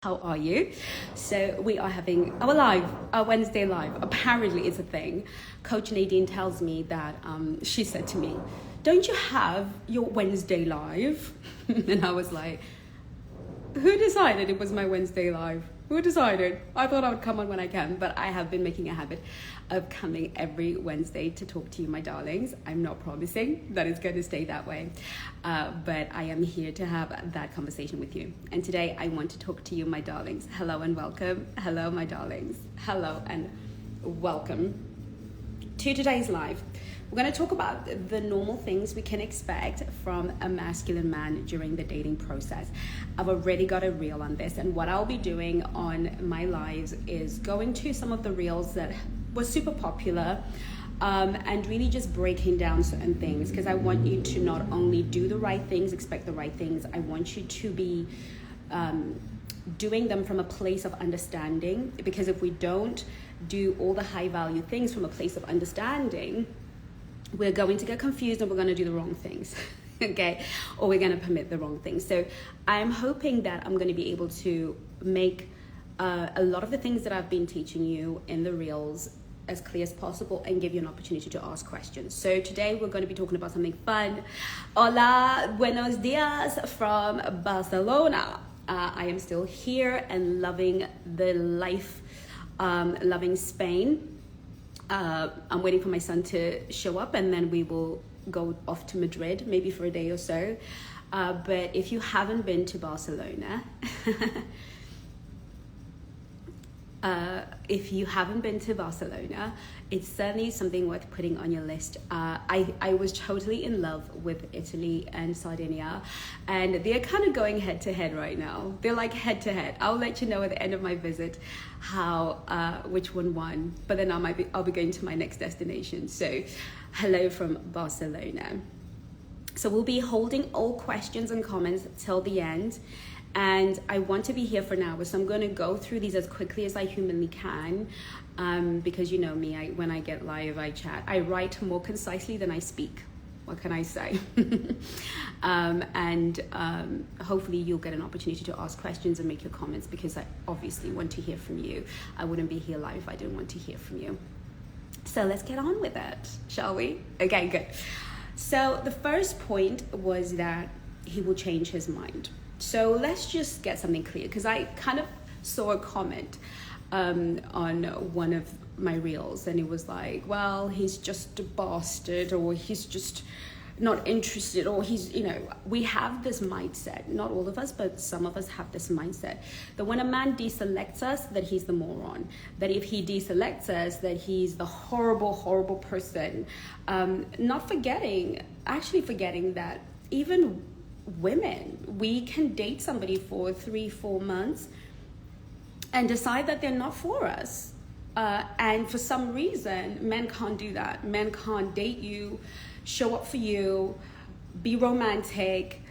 How are you? So we are having our Wednesday live. Apparently it's a thing. Coach Nadine tells me that she said to me, don't you have your Wednesday live? And I was like, who decided it was my Wednesday live? Who decided? I thought I would come on when I can, but I have been making a habit of coming every Wednesday to talk to you, my darlings. I'm not promising that it's going to stay that way, but I am here to have that conversation with you. And today I want to talk to you, my darlings. Hello and welcome. Hello, my darlings. Hello and welcome to today's live. We're going to talk about the normal things we can expect from a masculine man during the dating process. I've already got a reel on this, and what I'll be doing on my lives is going to some of the reels that were super popular and really just breaking down certain things, because I want you to not only do the right things, expect the right things, I want you to be doing them from a place of understanding, because if we don't do all the high value things from a place of understanding, we're going to get confused and we're going to do the wrong things, okay? Or we're going to permit the wrong things. So I'm hoping that I'm going to be able to make a lot of the things that I've been teaching you in the reels as clear as possible and give you an opportunity to ask questions. So today we're going to be talking about something fun. Hola, buenos dias from Barcelona. I am still here and loving the life, loving Spain. I'm waiting for my son to show up, and then we will go off to Madrid, maybe for a day or so. But if you haven't been to Barcelona, it's certainly something worth putting on your list. I was totally in love with Italy and Sardinia, and they're kind of going head to head right now. They're like head to head. I'll let you know at the end of my visit how which one won, but then I'll be going to my next destination. So hello from Barcelona. So we'll be holding all questions and comments till the end. And I want to be here for an hour, so I'm going to go through these as quickly as I humanly can, because you know me, when I get live, I chat. I write more concisely than I speak. What can I say? Hopefully you'll get an opportunity to ask questions and make your comments, because I obviously want to hear from you. I wouldn't be here live if I didn't want to hear from you. So let's get on with it, shall we? Okay, good. So the first point was that he will change his mind. So let's just get something clear, because I kind of saw a comment on one of my reels, and it was like, well, he's just a bastard, or he's just not interested, or he's, we have this mindset, not all of us, but some of us have this mindset that when a man deselects us, that he's the moron, that if he deselects us, that he's the horrible person, actually forgetting that even women, we can date somebody for 3-4 months and decide that they're not for us, and for some reason men can't do that. Men can't date you, show up for you, be romantic,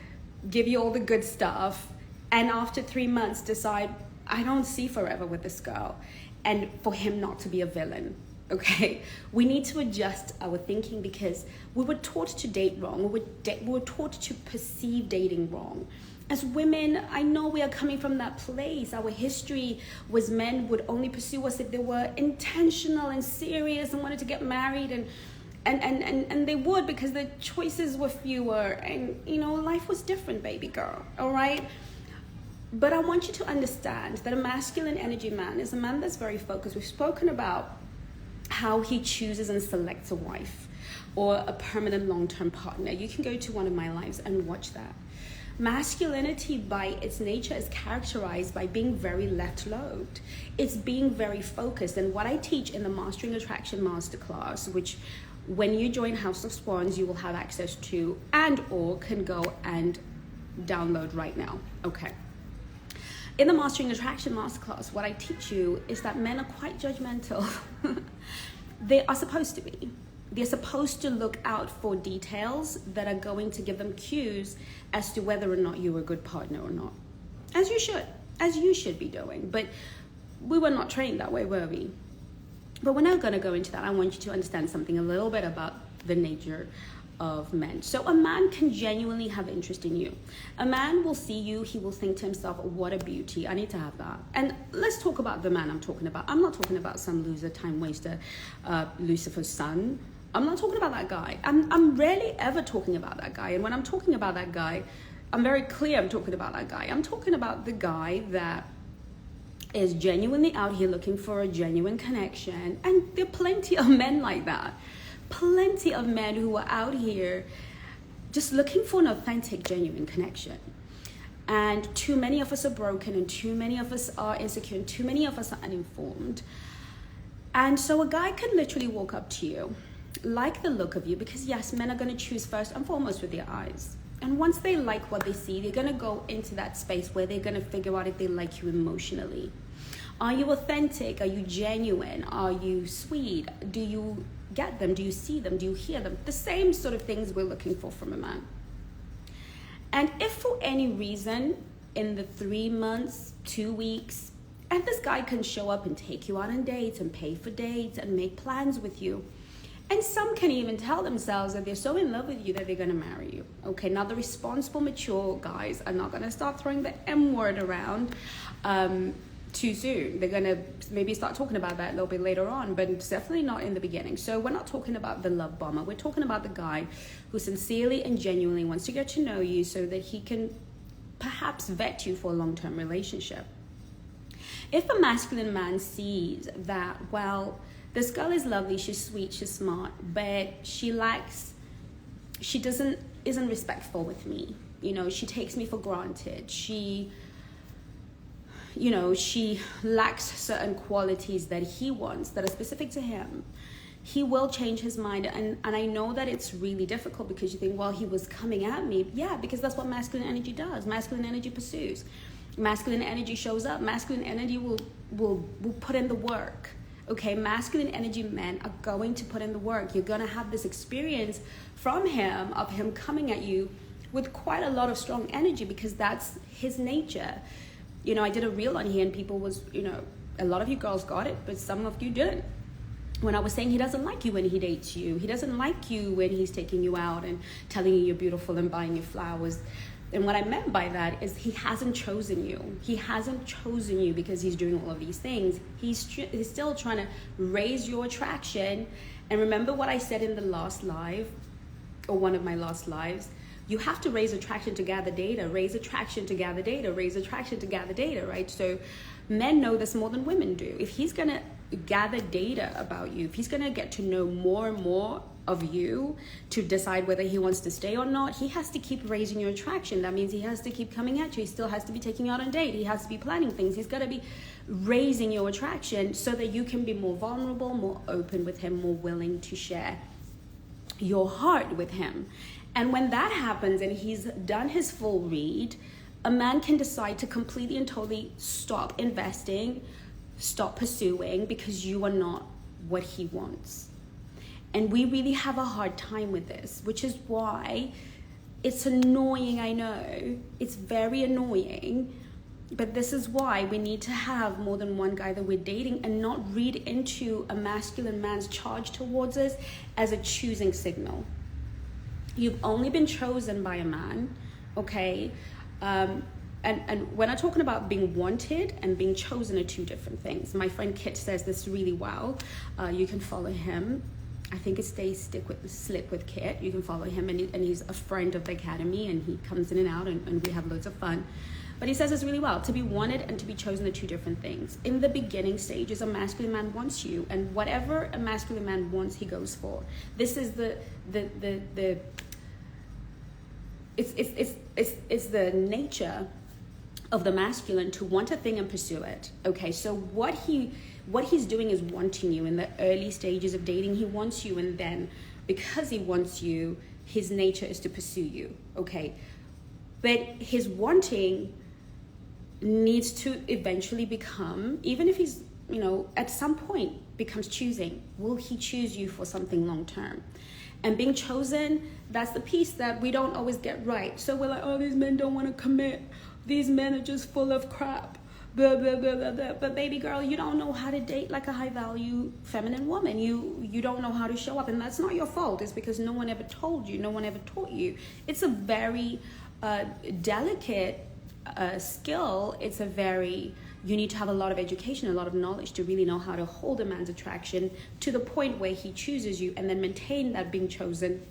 give you all the good stuff, and after 3 months decide, I don't see forever with this girl, and for him not to be a villain. Okay, we need to adjust our thinking, because we were taught to date wrong. We were taught to perceive dating wrong. As women, I know we are coming from that place. Our history was men would only pursue us if they were intentional and serious and wanted to get married, and they would, because the choices were fewer, and life was different, baby girl. All right. But I want you to understand that a masculine energy man is a man that's very focused. We've spoken about how he chooses and selects a wife or a permanent long-term partner. You can go to one of my lives and watch that. Masculinity by its nature is characterized by being very left-load. It's being very focused. And what I teach in the Mastering Attraction Masterclass, which when you join House of Swans, you will have access to and/or can go and download right now. Okay. In the Mastering Attraction Masterclass, what I teach you is that men are quite judgmental. They are supposed to be. They're supposed to look out for details that are going to give them cues as to whether or not you're a good partner or not. As you should be doing. But we were not trained that way, were we? But we're not going to go into that. I want you to understand something a little bit about the nature of men. So a man can genuinely have interest in you. A man will see you, he will think to himself, what a beauty, I need to have that. And let's talk about the man I'm talking about. I'm not talking about some loser, time waster, Lucifer's son. I'm not talking about that guy. I'm rarely ever talking about that guy. And when I'm talking about that guy, I'm very clear I'm talking about that guy. I'm talking about the guy that is genuinely out here looking for a genuine connection. And there are plenty of men like that. Plenty of men who are out here just looking for an authentic, genuine connection. And too many of us are broken, and too many of us are insecure, and too many of us are uninformed. And so a guy can literally walk up to you, like the look of you, because yes, men are going to choose first and foremost with their eyes. And once they like what they see, they're going to go into that space where they're going to figure out if they like you emotionally. Are you authentic? Are you genuine? Are you sweet? Do you get them? Do you see them? Do you hear them? The same sort of things we're looking for from a man. And if for any reason in the 3 months, 2 weeks, and this guy can show up and take you out on dates and pay for dates and make plans with you, and some can even tell themselves that they're so in love with you that they're going to marry you. Okay, now the responsible, mature guys are not going to start throwing the M word around too soon. They're going to maybe start talking about that a little bit later on, but it's definitely not in the beginning. So we're not talking about the love bomber. We're talking about the guy who sincerely and genuinely wants to get to know you so that he can perhaps vet you for a long-term relationship. If a masculine man sees that, well, this girl is lovely, she's sweet, she's smart, but she isn't respectful with me. You know, she takes me for granted. She lacks certain qualities that he wants that are specific to him. He will change his mind. And I know that it's really difficult because you think, well, he was coming at me. Yeah, because that's what masculine energy does. Masculine energy pursues. Masculine energy shows up. Masculine energy will put in the work. Okay, masculine energy men are going to put in the work. You're going to have this experience from him of him coming at you with quite a lot of strong energy because that's his nature. You know, I did a reel on here and people was, a lot of you girls got it, but some of you didn't. When I was saying he doesn't like you when he dates you. He doesn't like you when he's taking you out and telling you you're beautiful and buying you flowers. And what I meant by that is he hasn't chosen you. He hasn't chosen you because he's doing all of these things. He's still trying to raise your attraction. And remember what I said in the last live, or one of my last lives, you have to raise attraction to gather data, raise attraction to gather data, raise attraction to gather data, right? So men know this more than women do. If he's going to gather data about you, if he's going to get to know more and more of you to decide whether he wants to stay or not, he has to keep raising your attraction. That means he has to keep coming at you. He still has to be taking you out on a date. He has to be planning things. He's got to be raising your attraction so that you can be more vulnerable, more open with him, more willing to share your heart with him. And when that happens and he's done his full read, a man can decide to completely and totally stop investing, stop pursuing, because you are not what he wants. And we really have a hard time with this, which is why it's annoying, I know. It's very annoying. But this is why we need to have more than one guy that we're dating and not read into a masculine man's charge towards us as a choosing signal. You've only been chosen by a man, okay? And when I'm talking about being wanted and being chosen are two different things. My friend Kit says this really well. You can follow him. I think it's Slip with Kit. You can follow him, and he's a friend of the Academy, and he comes in and out, and we have loads of fun. But he says this really well. To be wanted and to be chosen are two different things. In the beginning stages, a masculine man wants you, and whatever a masculine man wants, he goes for. This is it's the nature of the masculine to want a thing and pursue it. Okay, so what he's doing is wanting you in the early stages of dating. He wants you, and then because he wants you, his nature is to pursue you. Okay, but his wanting needs to eventually become, even if he's, at some point becomes choosing. Will he choose you for something long term? And being chosen, that's the piece that we don't always get right. So we're like, oh, these men don't want to commit. These men are just full of crap. But baby girl, you don't know how to date like a high value feminine woman. You don't know how to show up, and that's not your fault. It's because no one ever told you, no one ever taught you. It's a very delicate skill. It's a very, you need to have a lot of education, a lot of knowledge to really know how to hold a man's attraction to the point where he chooses you, and then maintain that being chosen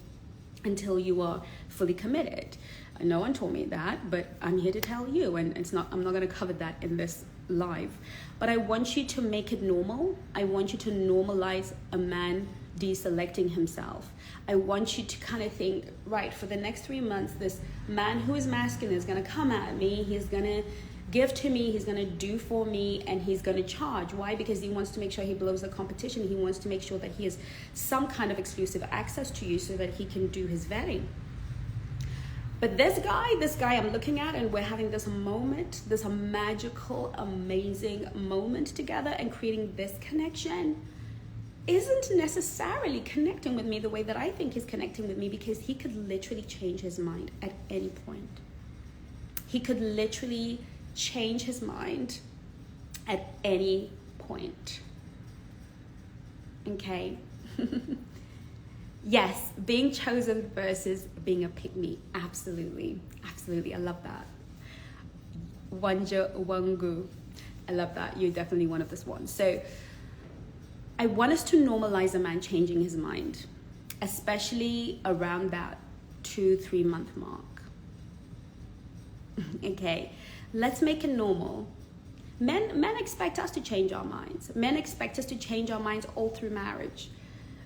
until you are fully committed. No one told me that, but I'm here to tell you, and I'm not going to cover that in this live. But I want you to make it normal. I want you to normalize a man deselecting himself. I want you to kind of think, right, for the next 3 months, this man who is masculine is going to come at me. He's going to give to me, he's going to do for me, and he's going to charge. Why? Because he wants to make sure he blows the competition. He wants to make sure that he has some kind of exclusive access to you so that he can do his vetting. But this guy I'm looking at, and we're having this moment, this magical, amazing moment together and creating this connection, isn't necessarily connecting with me the way that I think he's connecting with me, because he could literally change his mind at any point. He could literally change his mind at any point. Okay? Yes, being chosen versus being a pick-me. Absolutely. Absolutely. I love that. Wanja Wangu. I love that. You're definitely one of the swans. So I want us to normalize a man changing his mind, especially around that 2-3 month mark. Okay, let's make it normal. Men expect us to change our minds. Men expect us to change our minds all through marriage.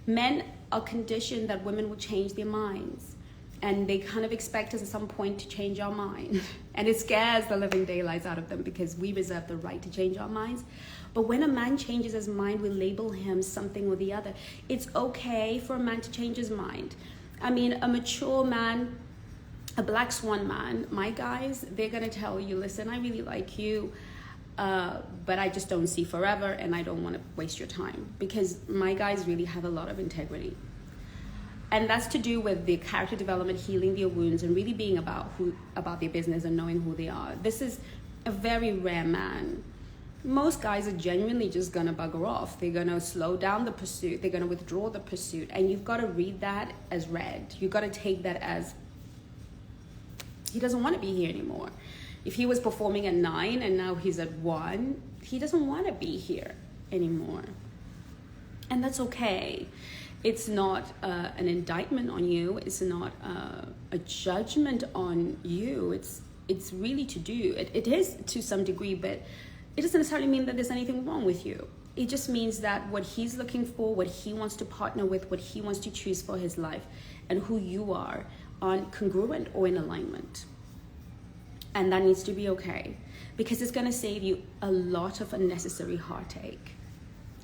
Men are conditioned that women will change their minds, and they kind of expect us at some point to change our mind. And it scares the living daylights out of them, because we reserve the right to change our minds. But when a man changes his mind, we label him something or the other. It's okay for a man to change his mind. I mean, a mature man, a black swan man, my guys, they're going to tell you, listen, I really like you, but I just don't see forever, and I don't want to waste your time, because my guys really have a lot of integrity. And that's to do with the character development, healing their wounds, and really being about their business and knowing who they are. This is a very rare man. Most guys are genuinely just going to bugger off. They're going to slow down the pursuit. They're going to withdraw the pursuit. And you've got to read that as read. You've got to take that as, he doesn't want to be here anymore. If he was performing at 9 and now he's at 1, he doesn't want to be here anymore. And that's okay. It's not an indictment on you. It's not a judgment on you. It's really to do. It is to some degree, but it doesn't necessarily mean that there's anything wrong with you. It just means that what he's looking for, what he wants to partner with, what he wants to choose for his life, and who you are congruent or in alignment. And that needs to be okay, because it's going to save you a lot of unnecessary heartache.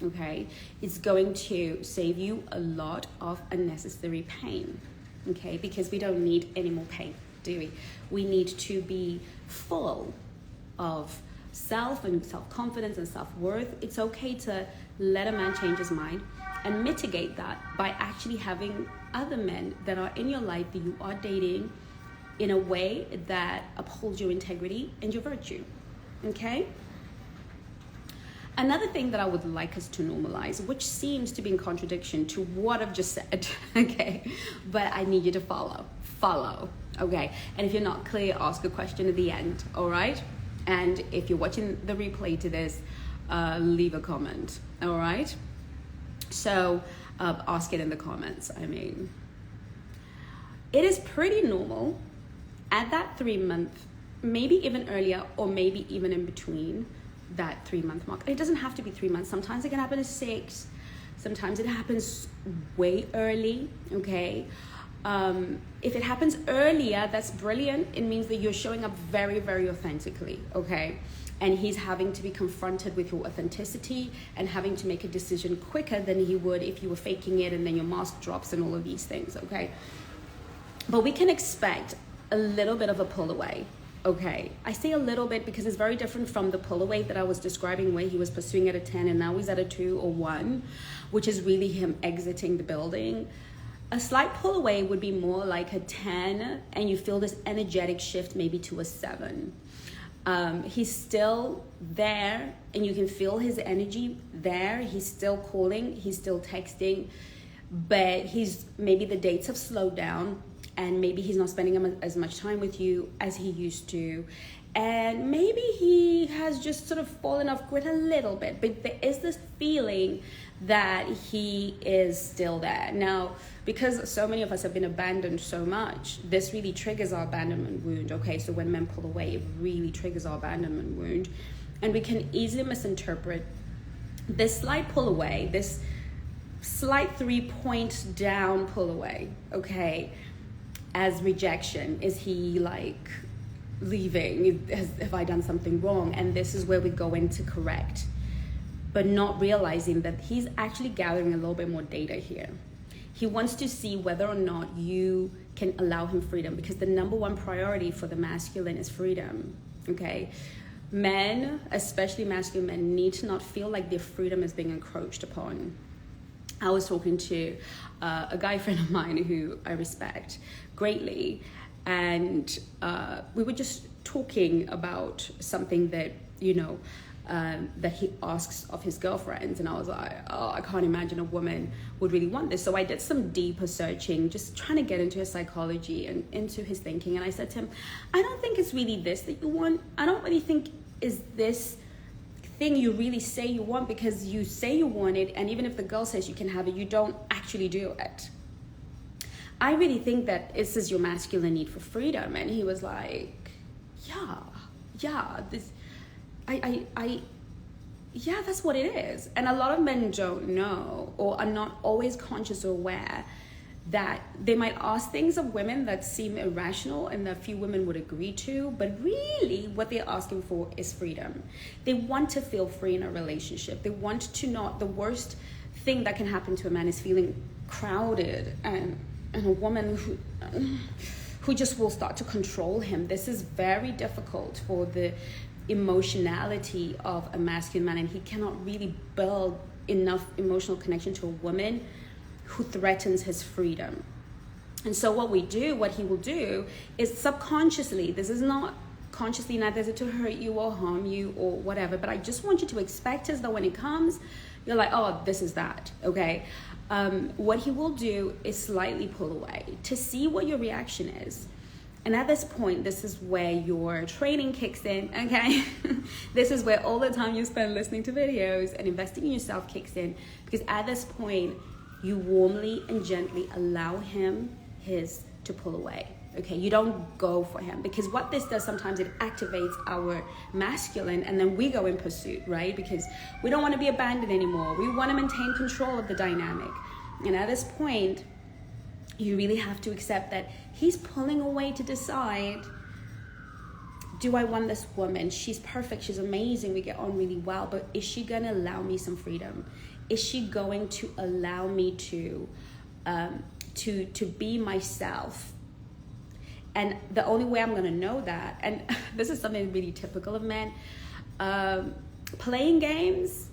Okay? It's going to save you a lot of unnecessary pain. Okay? Because we don't need any more pain, do we? We need to be full of self and self-confidence and self-worth. It's okay to let a man change his mind and mitigate that by actually having other men that are in your life that you are dating in a way that upholds your integrity and your virtue. Okay? Another thing that I would like us to normalize, which seems to be in contradiction to what I've just said, okay? But I need you to follow, okay? And if you're not clear, ask a question at the end, all right? And if you're watching the replay to this, leave a comment, all right? So ask it in the comments. I mean, it is pretty normal at that 3 month, maybe even earlier, or maybe even in between that 3 month mark. It doesn't have to be 3 months. Sometimes it can happen at 6. Sometimes it happens way early, okay? If it happens earlier, that's brilliant. It means that you're showing up very, very authentically, okay? And he's having to be confronted with your authenticity and having to make a decision quicker than he would if you were faking it and then your mask drops and all of these things, okay? But we can expect a little bit of a pull away, okay? I say a little bit because it's very different from the pull away that I was describing, where he was pursuing at a 10 and now he's at a 2 or 1, which is really him exiting the building. A slight pull away would be more like a 10 and you feel this energetic shift maybe to a 7. He's still there, and you can feel his energy there. He's still calling, he's still texting, but maybe the dates have slowed down, and maybe he's not spending as much time with you as he used to. And maybe he has just sort of fallen off grid a little bit, but there is this feeling that he is still there. Now, because so many of us have been abandoned so much, this really triggers our abandonment wound. Okay, so when men pull away, it really triggers our abandonment wound. And we can easily misinterpret this slight pull away, this slight 3-point down pull away, okay, as rejection. Is he like leaving? Have I done something wrong? And this is where we go into correct, but not realizing that he's actually gathering a little bit more data here. He wants to see whether or not you can allow him freedom, because the number one priority for the masculine is freedom, okay? Men, especially masculine men, need to not feel like their freedom is being encroached upon. I was talking to a guy friend of mine who I respect greatly, and we were just talking about something that, that he asks of his girlfriends, and I was like, oh, I can't imagine a woman would really want this. So I did some deeper searching, just trying to get into his psychology and into his thinking, and I said to him, I don't think it's really this that you want. I don't really think is this thing you really say you want, because you say you want it, and even if the girl says you can have it, you don't actually do it. I really think that this is your masculine need for freedom. And he was like, yeah, that's what it is. And a lot of men don't know, or are not always conscious or aware that they might ask things of women that seem irrational and that few women would agree to, but really what they're asking for is freedom. They want to feel free in a relationship. They want to not, the worst thing that can happen to a man is feeling crowded and a woman who just will start to control him. This is very difficult for the emotionality of a masculine man, and he cannot really build enough emotional connection to a woman who threatens his freedom. And so what he will do is subconsciously, this is not consciously, neither is it to hurt you or harm you or whatever, but I just want you to expect as though when it comes, you're like, oh, this is that, okay? What he will do is slightly pull away to see what your reaction is. And at this point, this is where your training kicks in, okay? This is where all the time you spend listening to videos and investing in yourself kicks in, because at this point, you warmly and gently allow to pull away, okay? You don't go for him, because what this does sometimes, it activates our masculine, and then we go in pursuit, right? Because we don't want to be abandoned anymore. We want to maintain control of the dynamic. And at this point, you really have to accept that he's pulling away to decide, do I want this woman? She's perfect, she's amazing, we get on really well, but is she gonna allow me some freedom? Is she going to allow me to be myself? And the only way I'm gonna know that, and this is something really typical of men, playing games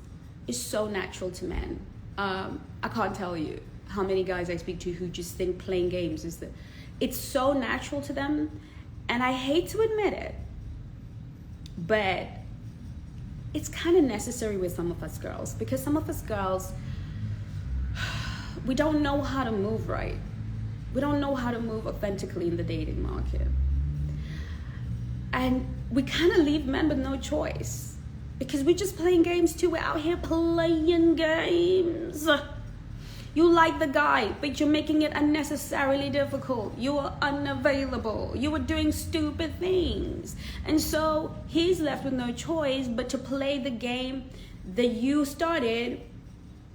is so natural to men. I can't tell you how many guys I speak to who just think playing games it's so natural to them, and I hate to admit it, but it's kind of necessary with some of us girls, because some of us girls, we don't know how to move right. We don't know how to move authentically in the dating market. And we kind of leave men with no choice, because we're just playing games too. We're out here playing games. You like the guy, but you're making it unnecessarily difficult. You are unavailable. You are doing stupid things. And so he's left with no choice but to play the game that you started,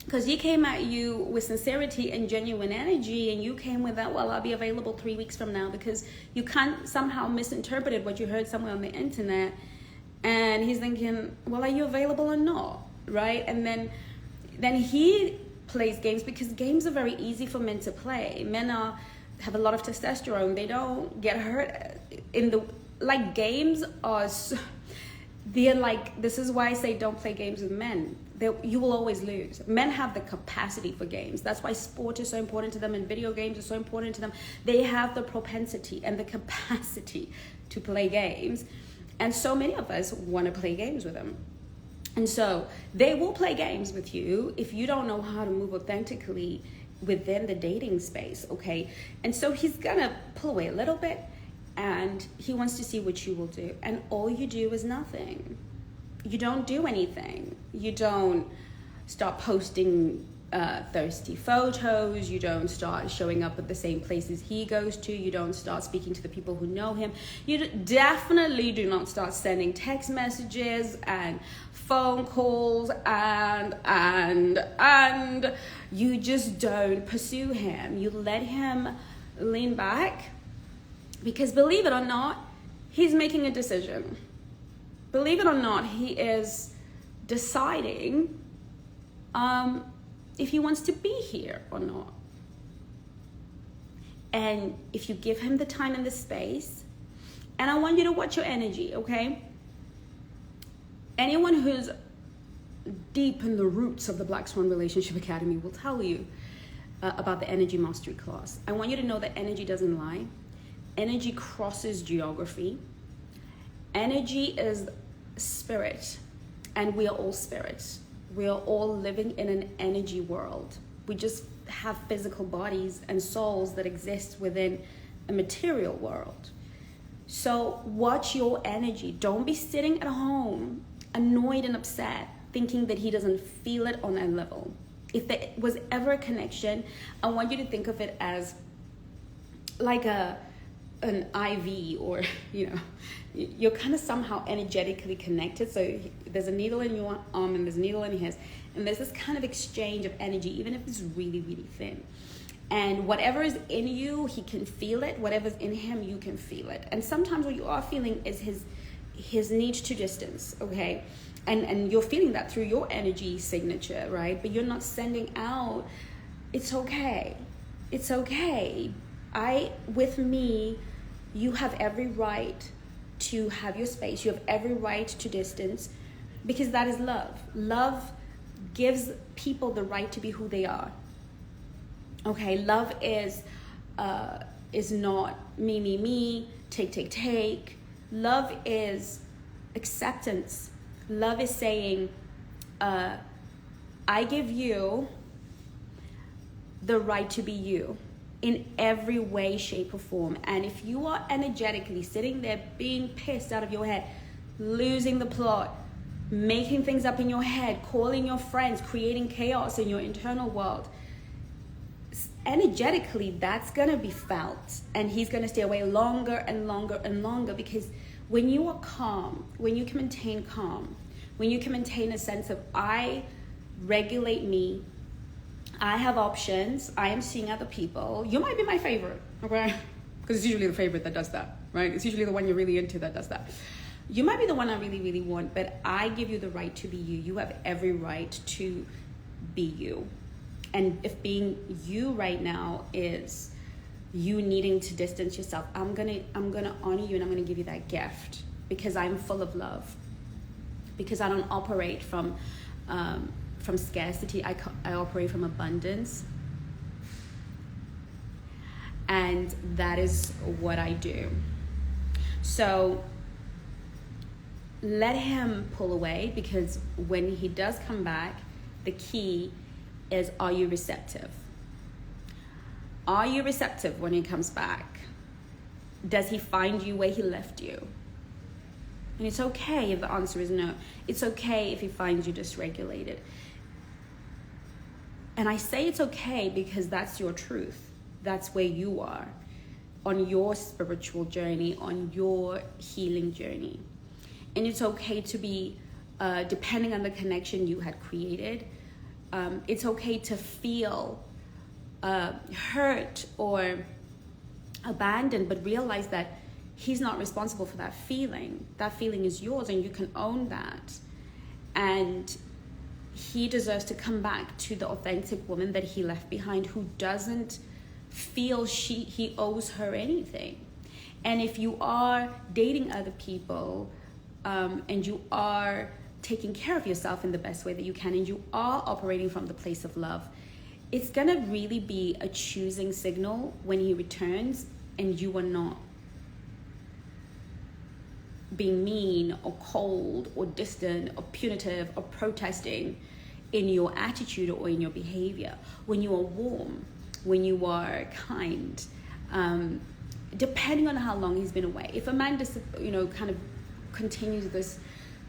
because he came at you with sincerity and genuine energy, and you came with that, well, I'll be available 3 weeks from now, because you can't somehow misinterpreted what you heard somewhere on the internet. And he's thinking, well, are you available or not, right? And then he plays games, because games are very easy for men to play. Men have a lot of testosterone. They don't get hurt games are, they're like, this is why I say don't play games with men. You will always lose. Men have the capacity for games. That's why sport is so important to them, and video games are so important to them. They have the propensity and the capacity to play games. And so many of us want to play games with him. And so they will play games with you if you don't know how to move authentically within the dating space, okay? And so he's gonna pull away a little bit, and he wants to see what you will do. And all you do is nothing. You don't do anything. You don't start posting thirsty photos. You don't start showing up at the same places he goes to. You don't start speaking to the people who know him. You definitely do not start sending text messages and phone calls and you just don't pursue him. You let him lean back, because believe it or not, he's making a decision. Believe it or not, he is deciding if he wants to be here or not. And if you give him the time and the space, and I want you to watch your energy, okay? Anyone who's deep in the roots of the Black Swan Relationship Academy will tell you about the energy mastery class. I want you to know that energy doesn't lie. Energy crosses geography. Energy is spirit, and we are all spirits. We are all living in an energy world. We just have physical bodies and souls that exist within a material world. So watch your energy. Don't be sitting at home annoyed and upset, thinking that he doesn't feel it on that level. If there was ever a connection, I want you to think of it as like an IV, or you're kind of somehow energetically connected. So there's a needle in your arm and there's a needle in his, and there's this kind of exchange of energy, even if it's really, really thin. And whatever is in you, he can feel it. Whatever's in him, you can feel it. And sometimes what you are feeling is his need to distance, okay? And you're feeling that through your energy signature, right? But you're not sending out, it's okay. It's okay. With me, you have every right to have your space. You have every right to distance, because that is love. Love gives people the right to be who they are. Okay, love is not me, take. Love is acceptance. Love is saying, I give you the right to be you in every way, shape, or form. And if you are energetically sitting there being pissed out of your head, losing the plot, making things up in your head, calling your friends, creating chaos in your internal world, energetically that's going to be felt, and he's going to stay away longer and longer and longer. Because when you are calm, when you can maintain calm, when you can maintain a sense of, I regulate me, I have options, I am seeing other people, you might be my favorite, okay? Because it's usually the favorite that does that, right? It's usually the one you're really into that does that. You might be the one I really, really want, but I give you the right to be you. You have every right to be you. And if being you right now is you needing to distance yourself, I'm gonna honor you, and I'm gonna give you that gift, because I'm full of love. Because I don't operate from scarcity. I operate from abundance, and that is what I do. So let him pull away, because when he does come back, the key is, are you receptive? Are you receptive when he comes back? Does he find you where he left you? And it's okay if the answer is no. It's okay if he finds you dysregulated. And I say it's okay because that's your truth. That's where you are on your spiritual journey, on your healing journey. And it's okay to be, depending on the connection you had created, it's okay to feel hurt or abandoned, but realize that he's not responsible for that feeling. That feeling is yours, and you can own that. And he deserves to come back to the authentic woman that he left behind, who doesn't feel he owes her anything. And if you are dating other people, and you are taking care of yourself in the best way that you can, and you are operating from the place of love, it's gonna really be a choosing signal when he returns and you are not. being mean or cold or distant or punitive or protesting in your attitude or in your behavior. When you are warm, when you are kind, depending on how long he's been away. If a man just, kind of continues this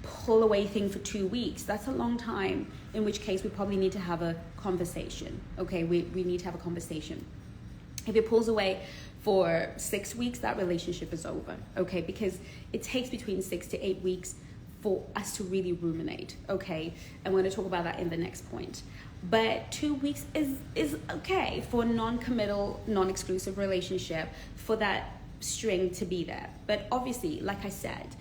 pull away thing for 2 weeks, that's a long time, in which case we probably need to have a conversation. Okay, we need to have a conversation. If he pulls away for 6 weeks, that relationship is over. Okay, because it takes between 6 to 8 weeks for us to really ruminate. Okay, and we're going to talk about that in the next point. But 2 weeks is okay for a non-committal, non-exclusive relationship, for that string to be there. But obviously, like I said,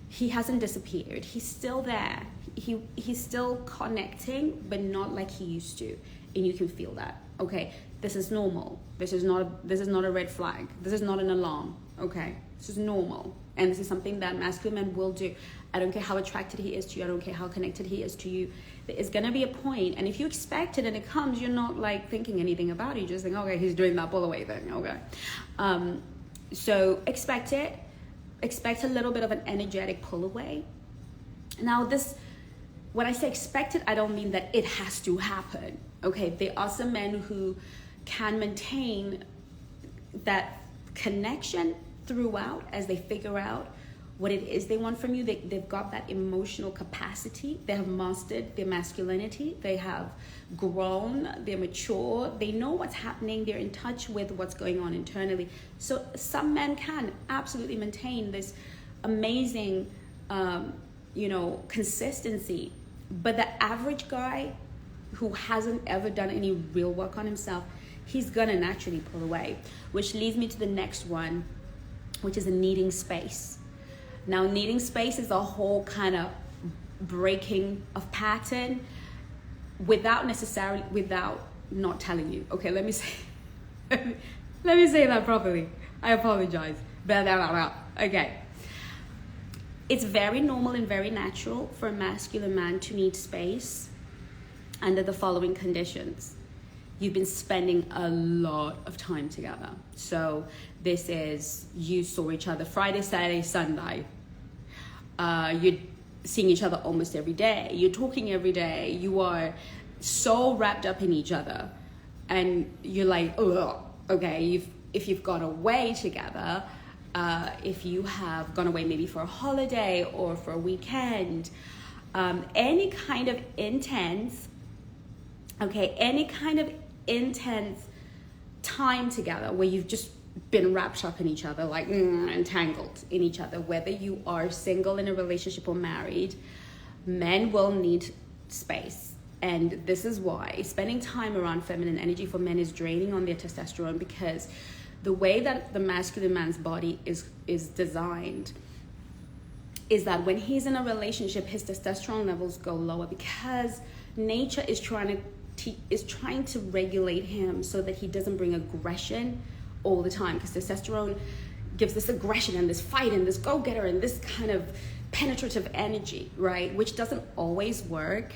he hasn't disappeared. He's still there. He's still connecting, but not like he used to. And you can feel that. Okay, this is normal. This is not a red flag. This is not an alarm. Okay, this is normal. And this is something that masculine men will do. I don't care how attracted he is to you. I don't care how connected he is to you. There is going to be a point, and if you expect it and it comes, you're not like thinking anything about it. You just think, okay, he's doing that pull away thing. Okay. So expect it. Expect a little bit of an energetic pull away. Now when I say expect it, I don't mean that it has to happen. Okay. There are some men who can maintain that connection throughout as they figure out what it is they want from you. They've got that emotional capacity. They have mastered their masculinity. They have grown. They're mature. They know what's happening. They're in touch with what's going on internally. So some men can absolutely maintain this amazing, consistency. But the average guy who hasn't ever done any real work on himself, he's gonna naturally pull away. Which leads me to the next one, which is a needing space. Now, needing space is a whole kind of breaking of pattern without not telling you. Okay, let me say that properly. I apologize. Okay. It's very normal and very natural for a masculine man to need space under the following conditions. You've been spending a lot of time together. So this is, you saw each other Friday, Saturday, Sunday. You're seeing each other almost every day. You're talking every day. You are so wrapped up in each other. And you're like, oh, okay, if you've gone away together, if you have gone away maybe for a holiday or for a weekend, any kind of intense time together where you've just been wrapped up in each other, like entangled in each other, whether you are single in a relationship or married, men will need space. And this is why spending time around feminine energy for men is draining on their testosterone, because the way that the masculine man's body is designed is that when he's in a relationship, his testosterone levels go lower, because nature is trying to regulate him so that he doesn't bring aggression all the time, because testosterone gives this aggression and this fight and this go-getter and this kind of penetrative energy, right? Which doesn't always work.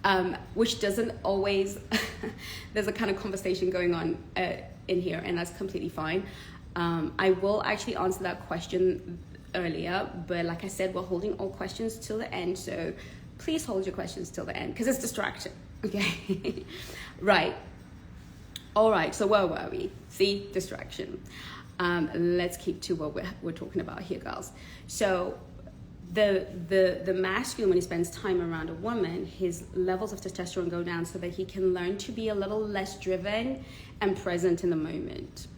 There's a kind of conversation going on in here, and that's completely fine. I will actually answer that question earlier, but like I said, we're holding all questions till the end, so please hold your questions till the end, because it's distraction, okay? Right. All right, so where were we? See, distraction. Let's keep to what we're talking about here, girls. So the masculine, when he spends time around a woman, his levels of testosterone go down so that he can learn to be a little less driven and present in the moment.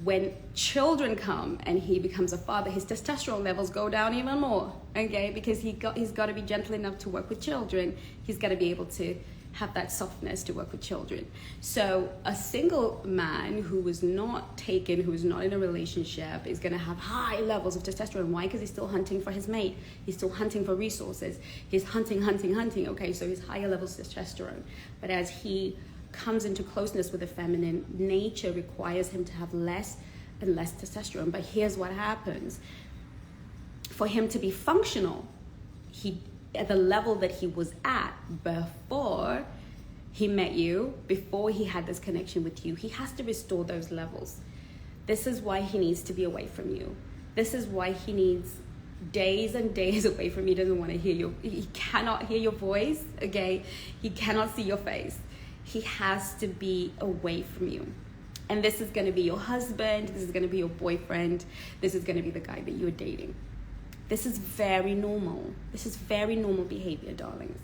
When children come and he becomes a father, his testosterone levels go down even more, okay? Because he's got to be gentle enough to work with children. He's got to be able to have that softness to work with children. So a single man who is not taken, who is not in a relationship, is going to have high levels of testosterone. Why? Because he's still hunting for his mate. He's still hunting for resources. He's hunting, okay? So he's higher levels of testosterone. But as he comes into closeness with the feminine, nature requires him to have less and less testosterone. But here's what happens. For him to be functional, at the level that he was at before he met you, before he had this connection with you, he has to restore those levels. This is why he needs to be away from you. This is why he needs days and days away from you. He doesn't want to hear you. He cannot hear your voice, okay? He cannot see your face. He has to be away from you. And this is going to be your husband. This is going to be your boyfriend. This is going to be the guy that you're dating. This is very normal. This is very normal behavior, darlings.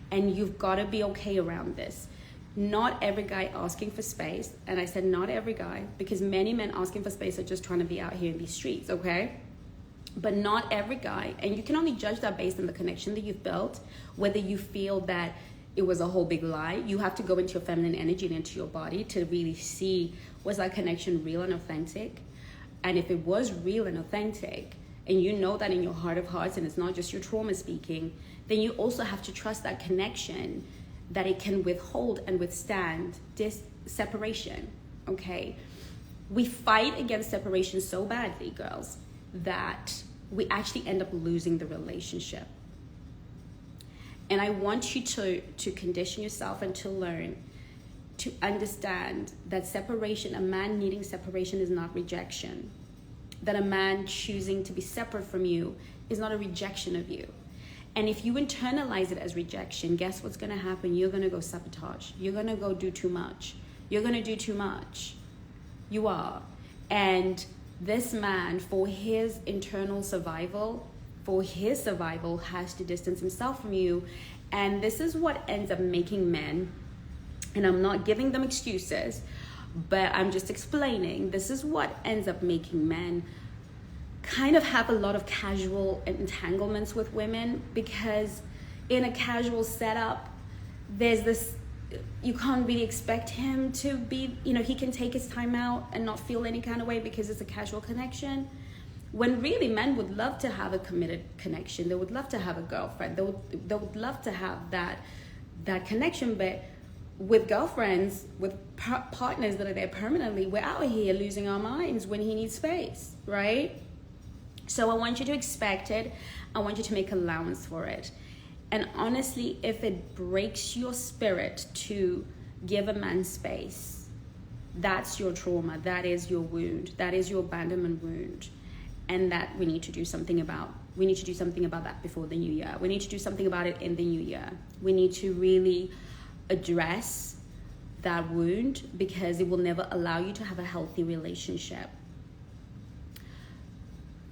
And you've got to be okay around this. Not every guy asking for space, and I said not every guy, because many men asking for space are just trying to be out here in these streets, okay? But not every guy, and you can only judge that based on the connection that you've built, whether you feel that it was a whole big lie. You have to go into your feminine energy and into your body to really see, was that connection real and authentic? And if it was real and authentic, and you know that in your heart of hearts, and it's not just your trauma speaking, then you also have to trust that connection, that it can withhold and withstand this separation, okay? We fight against separation so badly, girls, that we actually end up losing the relationship. And I want you to condition yourself and to learn to understand that separation, a man needing separation, is not rejection. That a man choosing to be separate from you is not a rejection of you. And if you internalize it as rejection, guess what's going to happen? You're going to go sabotage. You're going to go do too much. You're going to do too much. You are. And this man, for his internal survival, has to distance himself from you. And this is what ends up making men, and I'm not giving them excuses, but I'm just explaining, this is what ends up making men kind of have a lot of casual entanglements with women, because in a casual setup, there's this, you can't really expect him to be, he can take his time out and not feel any kind of way because it's a casual connection. When really men would love to have a committed connection. They would love to have a girlfriend. They would love to have that connection. But with girlfriends, with partners that are there permanently, we're out here losing our minds when he needs space, right? So I want you to expect it. I want you to make allowance for it. And honestly, if it breaks your spirit to give a man space, that's your trauma. That is your wound. That is your abandonment wound. And that we need to do something about. We need to do something about that before the new year. We need to do something about it in the new year. We need to really address that wound, because it will never allow you to have a healthy relationship.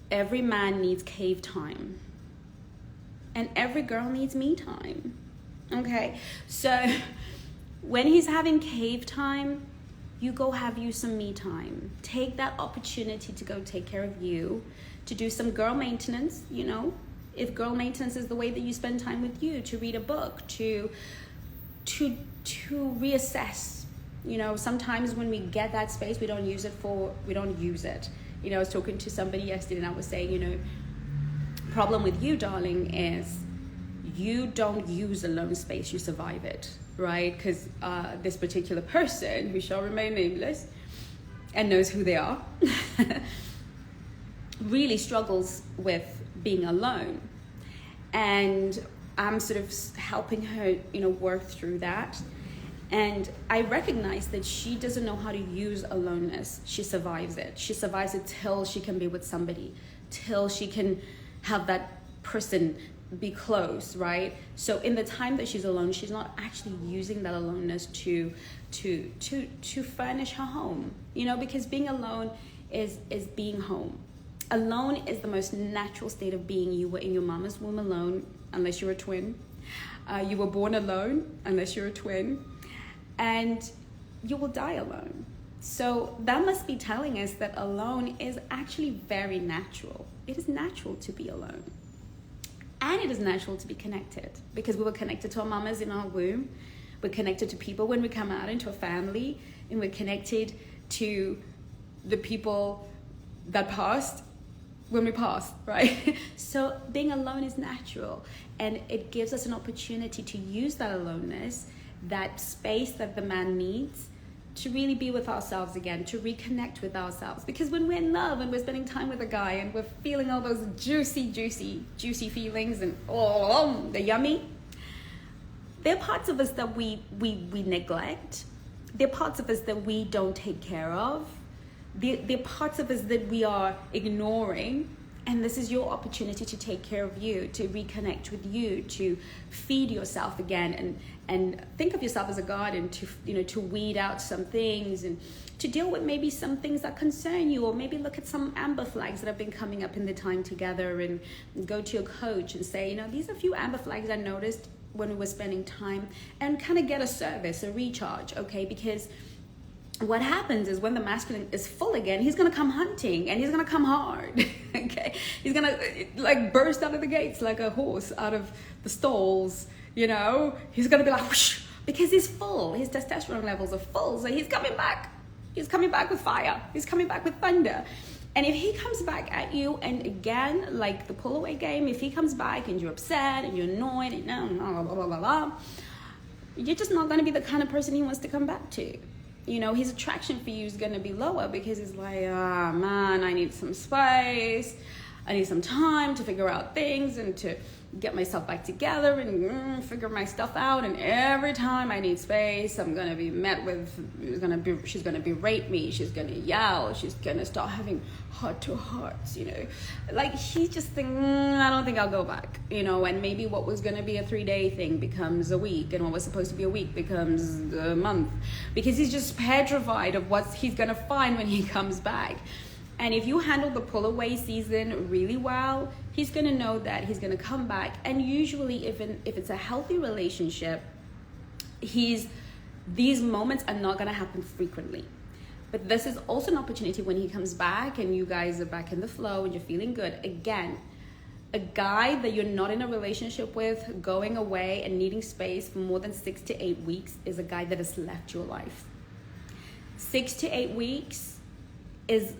Every man needs cave time. And every girl needs me time. Okay? So when he's having cave time, you go have you some me time. Take that opportunity to go take care of you, to do some girl maintenance, if girl maintenance is the way that you spend time with you, to read a book, to reassess. Sometimes when we get that space, we don't use it. I was talking to somebody yesterday and I was saying, problem with you, darling, is you don't use alone space, you survive it, right? Because this particular person, who shall remain nameless and knows who they are, really struggles with being alone. And I'm sort of helping her, work through that. And I recognize that she doesn't know how to use aloneness. She survives it. She survives it till she can be with somebody, till she can have that person be close, right? So in the time that she's alone, she's not actually using that aloneness to furnish her home, because being alone is being home. Alone is the most natural state of being. You were in your mama's womb alone, unless you're a twin. You were born alone, unless you're a twin. And you will die alone. So that must be telling us that alone is actually very natural. It is natural to be alone. And it is natural to be connected, because we were connected to our mamas in our womb. We're connected to people when we come out into a family, and we're connected to the people that passed when we passed, right? So being alone is natural, and it gives us an opportunity to use that aloneness, that space that the man needs, to really be with ourselves again, to reconnect with ourselves. Because when we're in love and we're spending time with a guy and we're feeling all those juicy feelings and they're yummy, there are parts of us that we neglect. There are parts of us that we don't take care of. the parts of us that we are ignoring. And this is your opportunity to take care of you, to reconnect with you, to feed yourself again, and think of yourself as a garden, to weed out some things and to deal with maybe some things that concern you, or maybe look at some amber flags that have been coming up in the time together and go to your coach and say, these are a few amber flags I noticed when we were spending time, and kind of get a service, a recharge, okay? Because what happens is when the masculine is full again, he's going to come hunting, and he's going to come hard, okay? He's going to burst out of the gates like a horse out of the stalls, He's going to be like, whoosh, because he's full. His testosterone levels are full, so he's coming back. He's coming back with fire. He's coming back with thunder. And if he comes back at you, and again, like the pull away game, if he comes back and you're upset and you're annoyed and blah, blah, blah, blah, blah, you're just not going to be the kind of person he wants to come back to. His attraction for you is going to be lower, because he's like, man, I need some space. I need some time to figure out things and to get myself back together and figure my stuff out. And every time I need space, I'm going to be met with, she's going to berate me. She's going to yell. She's going to start having heart-to-hearts, Like, he's just thinking, I don't think I'll go back, and maybe what was going to be a 3-day thing becomes a week, and what was supposed to be a week becomes a month, because he's just petrified of what he's going to find when he comes back. And if you handle the pull away season really well, he's going to know that he's going to come back. And usually if it's a healthy relationship, these moments are not going to happen frequently. But this is also an opportunity when he comes back and you guys are back in the flow and you're feeling good. Again, a guy that you're not in a relationship with, going away and needing space for more than 6 to 8 weeks is a guy that has left your life. 6 to 8 weeks is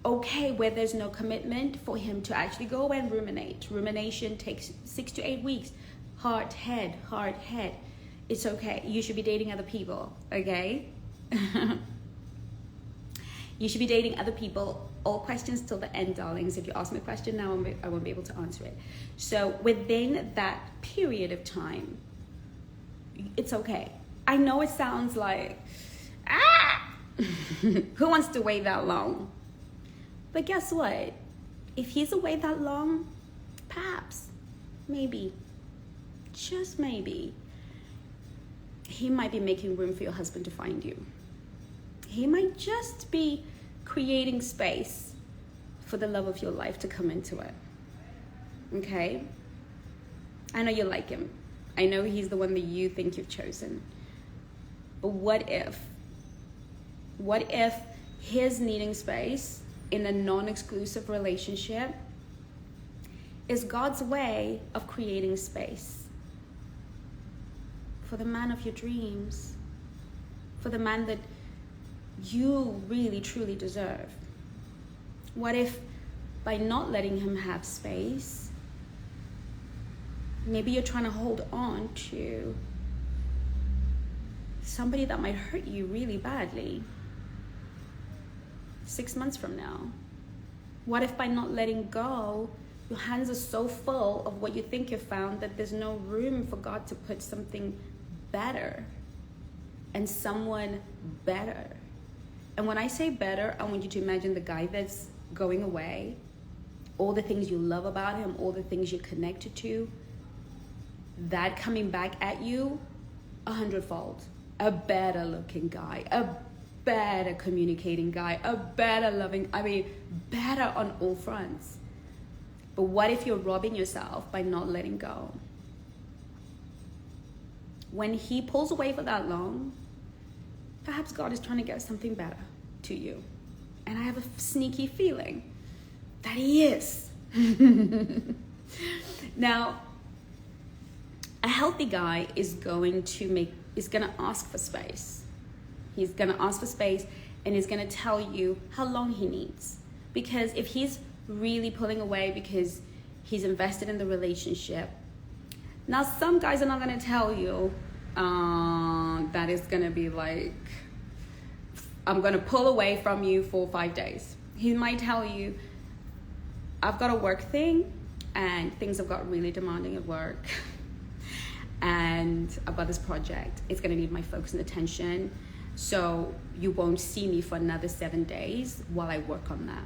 okay where there's no commitment for him to actually go away and ruminate. Rumination takes 6 to 8 weeks. Heart, head. It's okay. You should be dating other people, okay? You should be dating other people. All questions till the end, darlings. If you ask me a question now, I won't be able to answer it. So within that period of time, it's okay. I know it sounds like, who wants to wait that long? But guess what? If he's away that long, perhaps, maybe, just maybe, he might be making room for your husband to find you. He might just be creating space for the love of your life to come into it. Okay? I know you like him. I know he's the one that you think you've chosen. But what if his needing space in a non-exclusive relationship is God's way of creating space for the man of your dreams, for the man that you really truly deserve? What if by not letting him have space, maybe you're trying to hold on to somebody that might hurt you really badly 6 months from now? What if by not letting go, your hands are so full of what you think you found that there's no room for God to put something better and someone better? And when I say better, I want you to imagine the guy that's going away, all the things you love about him, all the things you're connected to, that coming back at you 100-fold. A better looking guy, a better communicating guy, a better loving, better on all fronts. But what if you're robbing yourself by not letting go? When he pulls away for that long, perhaps God is trying to get something better to you. And I have a sneaky feeling that he is. Now, a healthy guy is going to ask for space. He's going to ask for space, and he's going to tell you how long he needs. Because if he's really pulling away because he's invested in the relationship, now some guys are not going to tell you that it's going to be like, I'm going to pull away from you for 5 days. He might tell you, I've got a work thing, and things have got really demanding at work. And I've got this project. It's going to need my focus and attention. So you won't see me for another 7 days while I work on that.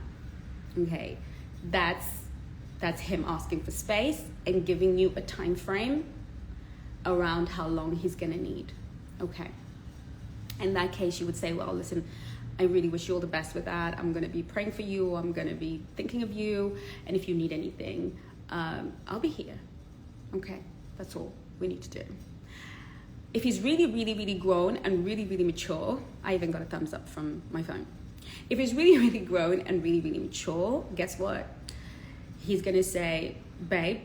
Okay, that's him asking for space and giving you a time frame around how long he's gonna need. Okay, in that case, you would say, well, listen, I really wish you all the best with that. I'm gonna be praying for you. I'm gonna be thinking of you, and if you need anything, I'll be here. Okay, that's all we need to do. If he's really, really, really grown and really, really mature, I even got a thumbs up from my phone. If he's really, really grown and really, really mature, guess what? He's gonna say, babe,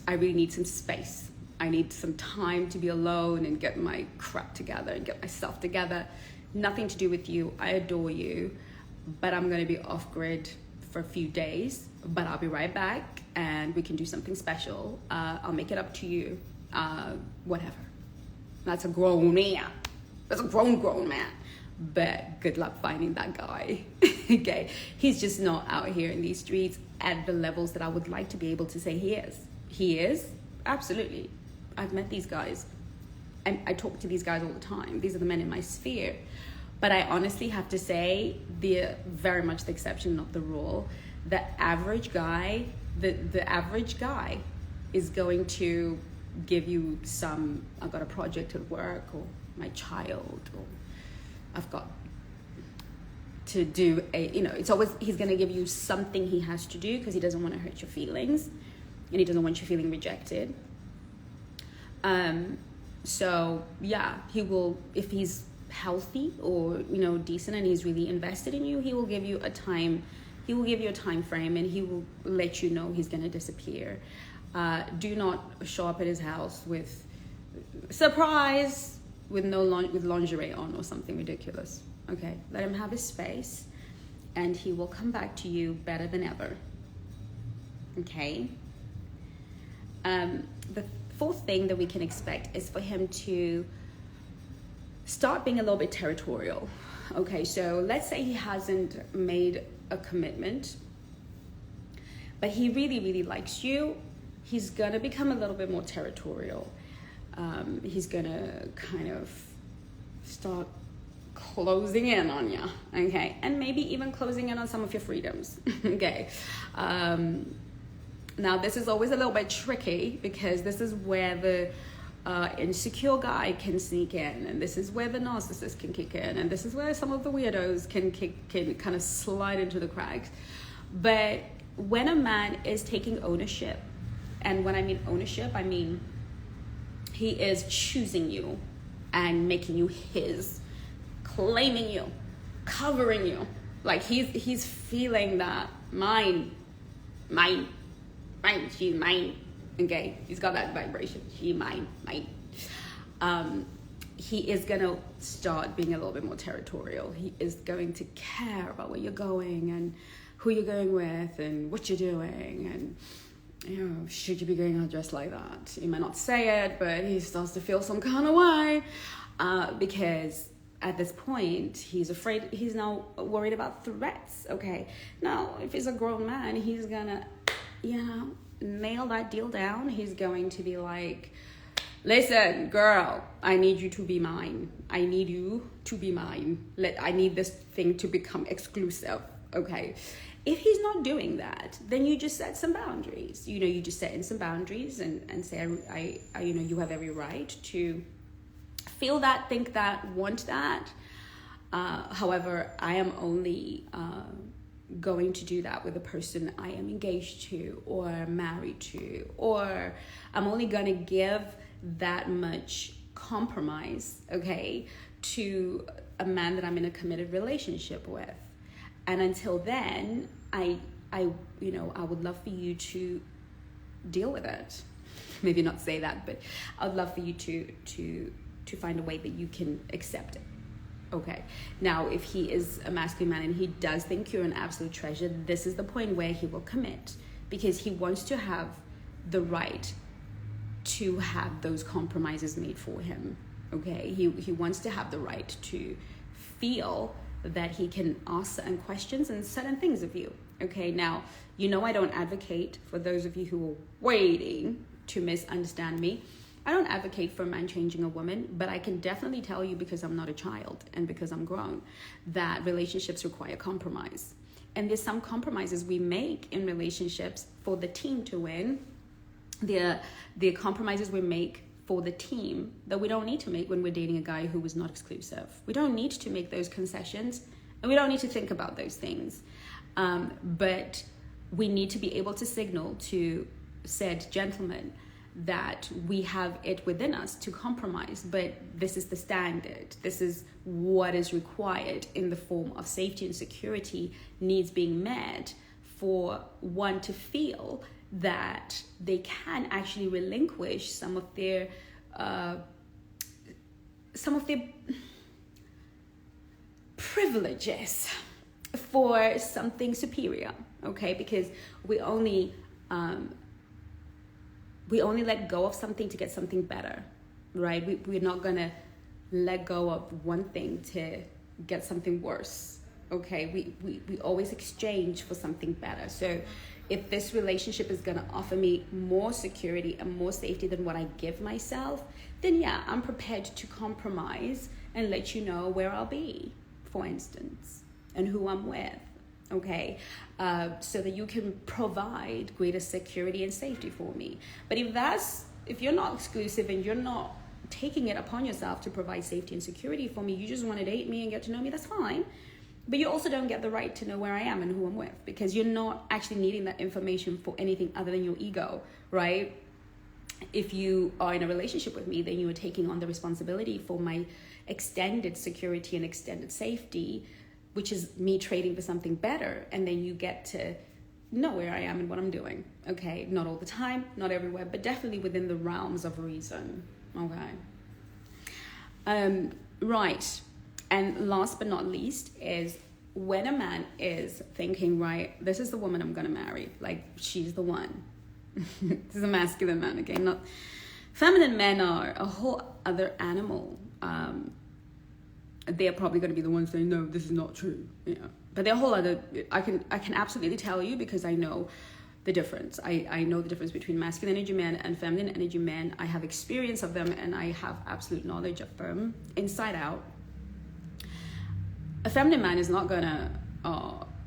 I really need some space. I need some time to be alone and get my crap together and get myself together. Nothing to do with you. I adore you, but I'm gonna be off grid for a few days, but I'll be right back and we can do something special. I'll make it up to you, whatever. That's a grown man. That's a grown man. But good luck finding that guy. Okay, he's just not out here in these streets at the levels that I would like to be able to say he is. He is, absolutely. I've met these guys and I talk to these guys all the time. These are the men in my sphere. But I honestly have to say they're very much the exception, not the rule. The average guy, the average guy is going to give you some, I've got a project at work, or my child, or I've got to do it's always, he's going to give you something he has to do because he doesn't want to hurt your feelings and he doesn't want you feeling rejected. So yeah, he will, if he's healthy or, decent and he's really invested in you, he will give you a time frame and he will let you know he's going to disappear. Do not show up at his house with surprise with with lingerie on or something ridiculous. Okay, let him have his space and he will come back to you better than ever. Okay. The fourth thing that we can expect is for him to start being a little bit territorial. Okay, so let's say he hasn't made a commitment, but he really, really likes you. He's gonna become a little bit more territorial. He's gonna kind of start closing in on you, okay? And maybe even closing in on some of your freedoms, okay? Now, this is always a little bit tricky because this is where the insecure guy can sneak in, and this is where the narcissist can kick in, and this is where some of the weirdos can kind of slide into the cracks. But when a man is taking ownership, and when I mean ownership, I mean he is choosing you and making you his, claiming you, covering you, like he's feeling that mine, she's mine. Okay, he's got that vibration. She, mine. He is gonna start being a little bit more territorial. He is going to care about where you're going and who you're going with and what you're doing, and should you be going out dressed like that? He might not say it, but he starts to feel some kind of way because at this point he's afraid. He's now worried about threats. Okay, now if he's a grown man, he's gonna, nail that deal down. He's going to be like, listen, girl, I need you to be mine. I need you to be mine. I need this thing to become exclusive, okay? If he's not doing that, then you just set some boundaries. You just set in some boundaries and say, I you have every right to feel that, think that, want that. However, I am only going to do that with a person I am engaged to or married to, or I'm only going to give that much compromise, okay, to a man that I'm in a committed relationship with. And until then, I would love for you to deal with it. Maybe not say that, but I would love for you to find a way that you can accept it. Okay. Now, if he is a masculine man and he does think you're an absolute treasure, this is the point where he will commit, because he wants to have the right to have those compromises made for him. Okay. He wants to have the right to feel that he can ask certain questions and certain things of you. Okay. Now, I don't advocate, for those of you who are waiting to misunderstand me, I don't advocate for a man changing a woman, but I can definitely tell you, because I'm not a child and because I'm grown, that relationships require compromise. And there's some compromises we make in relationships for the team to win. The compromises we make for the team that we don't need to make when we're dating a guy who was not exclusive. We don't need to make those concessions, and we don't need to think about those things. But we need to be able to signal to said gentleman that we have it within us to compromise, but this is the standard. This is what is required in the form of safety and security needs being met for one to feel that they can actually relinquish some of their privileges for something superior, okay? Because we only let go of something to get something better, right? We're not gonna let go of one thing to get something worse, okay? We always exchange for something better. So if this relationship is gonna offer me more security and more safety than what I give myself, then yeah, I'm prepared to compromise and let you know where I'll be, for instance, and who I'm with. Okay, so that you can provide greater security and safety for me. But if you're not exclusive and you're not taking it upon yourself to provide safety and security for me, you just want to date me and get to know me, that's fine. But you also don't get the right to know where I am and who I'm with, because you're not actually needing that information for anything other than your ego, right? If you are in a relationship with me, then you are taking on the responsibility for my extended security and extended safety, which is me trading for something better. And then you get to know where I am and what I'm doing. Okay, not all the time, not everywhere, but definitely within the realms of reason. Okay. Right. And last but not least is when a man is thinking, right, this is the woman I'm going to marry. Like, she's the one. This is a masculine man, okay? Not feminine men are a whole other animal. They're probably going to be the ones saying, no, this is not true. Yeah. But they're a whole other, I can absolutely tell you, because I know the difference. I know the difference between masculine energy men and feminine energy men. I have experience of them, and I have absolute knowledge of them inside out. A feminine man is not going to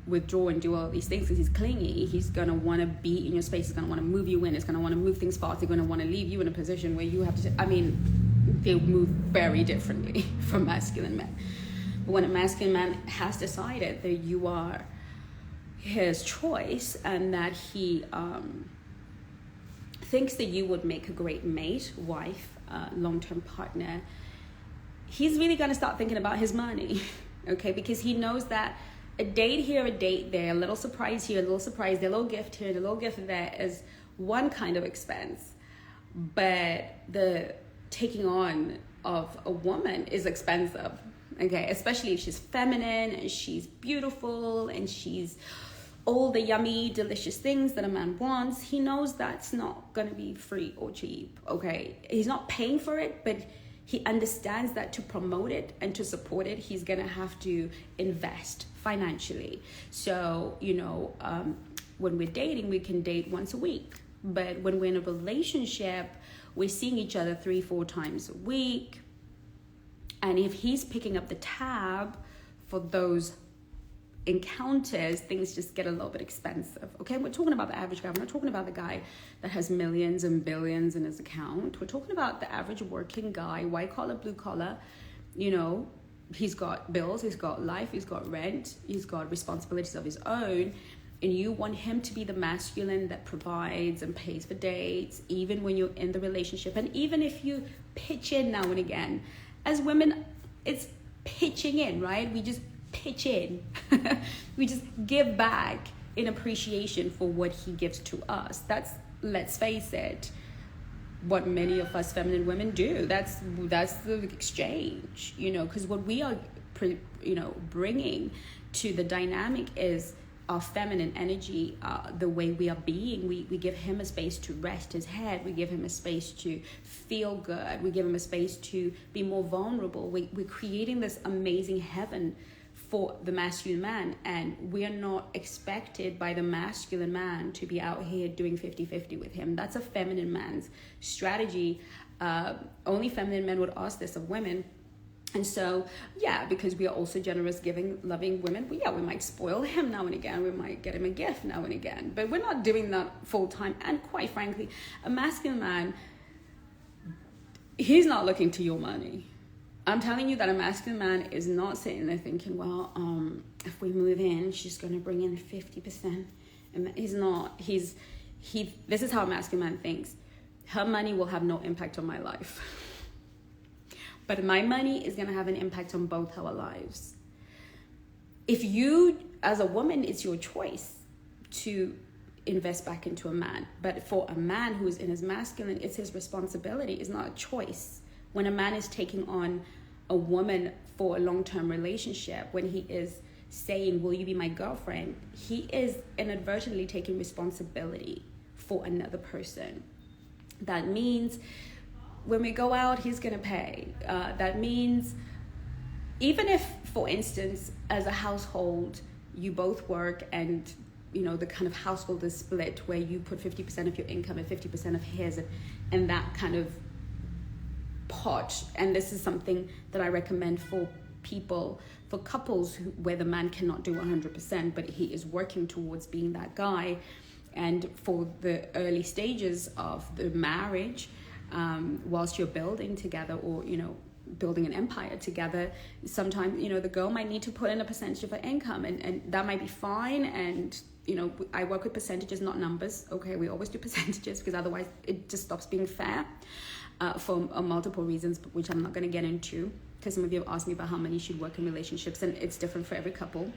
withdraw and do all these things because he's clingy. He's going to want to be in your space. He's going to want to move you in. He's going to want to move things fast. He's going to want to leave you in a position where you have to, they move very differently from masculine men. But when a masculine man has decided that you are his choice and that he thinks that you would make a great mate, wife, long-term partner, he's really going to start thinking about his money, okay? Because he knows that a date here, a date there, a little surprise here, a little surprise there, a little gift here, and a little gift there is one kind of expense. But the taking on of a woman is expensive, okay? Especially if she's feminine and she's beautiful and she's all the yummy, delicious things that a man wants. He knows that's not going to be free or cheap, okay? He's not paying for it, but he understands that to promote it and to support it, he's going to have to invest financially. So, when we're dating, we can date once a week. But when we're in a relationship, we're seeing each other 3-4 times a week. And if he's picking up the tab for those encounters, things just get a little bit expensive. Okay, we're talking about the average guy. We're not talking about the guy that has millions and billions in his account. We're talking about the average working guy, white collar, blue collar. He's got bills, he's got life, he's got rent, he's got responsibilities of his own. And you want him to be the masculine that provides and pays for dates, even when you're in the relationship. And even if you pitch in now and again, as women, it's pitching in, right? We just pitch in. We just give back in appreciation for what he gives to us. That's, let's face it, what many of us feminine women do. That's the exchange, because what we are bringing to the dynamic is our feminine energy, the way we are being. We give him a space to rest his head. We give him a space to feel good. We give him a space to be more vulnerable. We're creating this amazing heaven for the masculine man, and we are not expected by the masculine man to be out here doing 50-50 with him. That's a feminine man's strategy. Only feminine men would ask this of women. And so, yeah, because we are also generous, giving, loving women, we might spoil him now and again. We might get him a gift now and again. But we're not doing that full time. And quite frankly, a masculine man, he's not looking to your money. I'm telling you that a masculine man is not sitting there thinking, well, if we move in, she's going to bring in 50%. And he's not. This is how a masculine man thinks. Her money will have no impact on my life. But my money is going to have an impact on both our lives. If you, as a woman, it's your choice to invest back into a man. But for a man who is in his masculine, it's his responsibility. It's not a choice. When a man is taking on a woman for a long-term relationship, when he is saying, will you be my girlfriend? He is inadvertently taking responsibility for another person. That means when we go out, he's going to pay. That means even if, for instance, as a household, you both work and, the kind of household is split where you put 50% of your income and 50% of his, and that kind of pot. And this is something that I recommend for couples where the man cannot do 100%, but he is working towards being that guy. And for the early stages of the marriage, whilst you're building together or, building an empire together, sometimes, the girl might need to put in a percentage of her income and that might be fine. And, I work with percentages, not numbers. Okay, we always do percentages because otherwise it just stops being fair for multiple reasons, which I'm not going to get into because some of you have asked me about how money should work in relationships and it's different for every couple.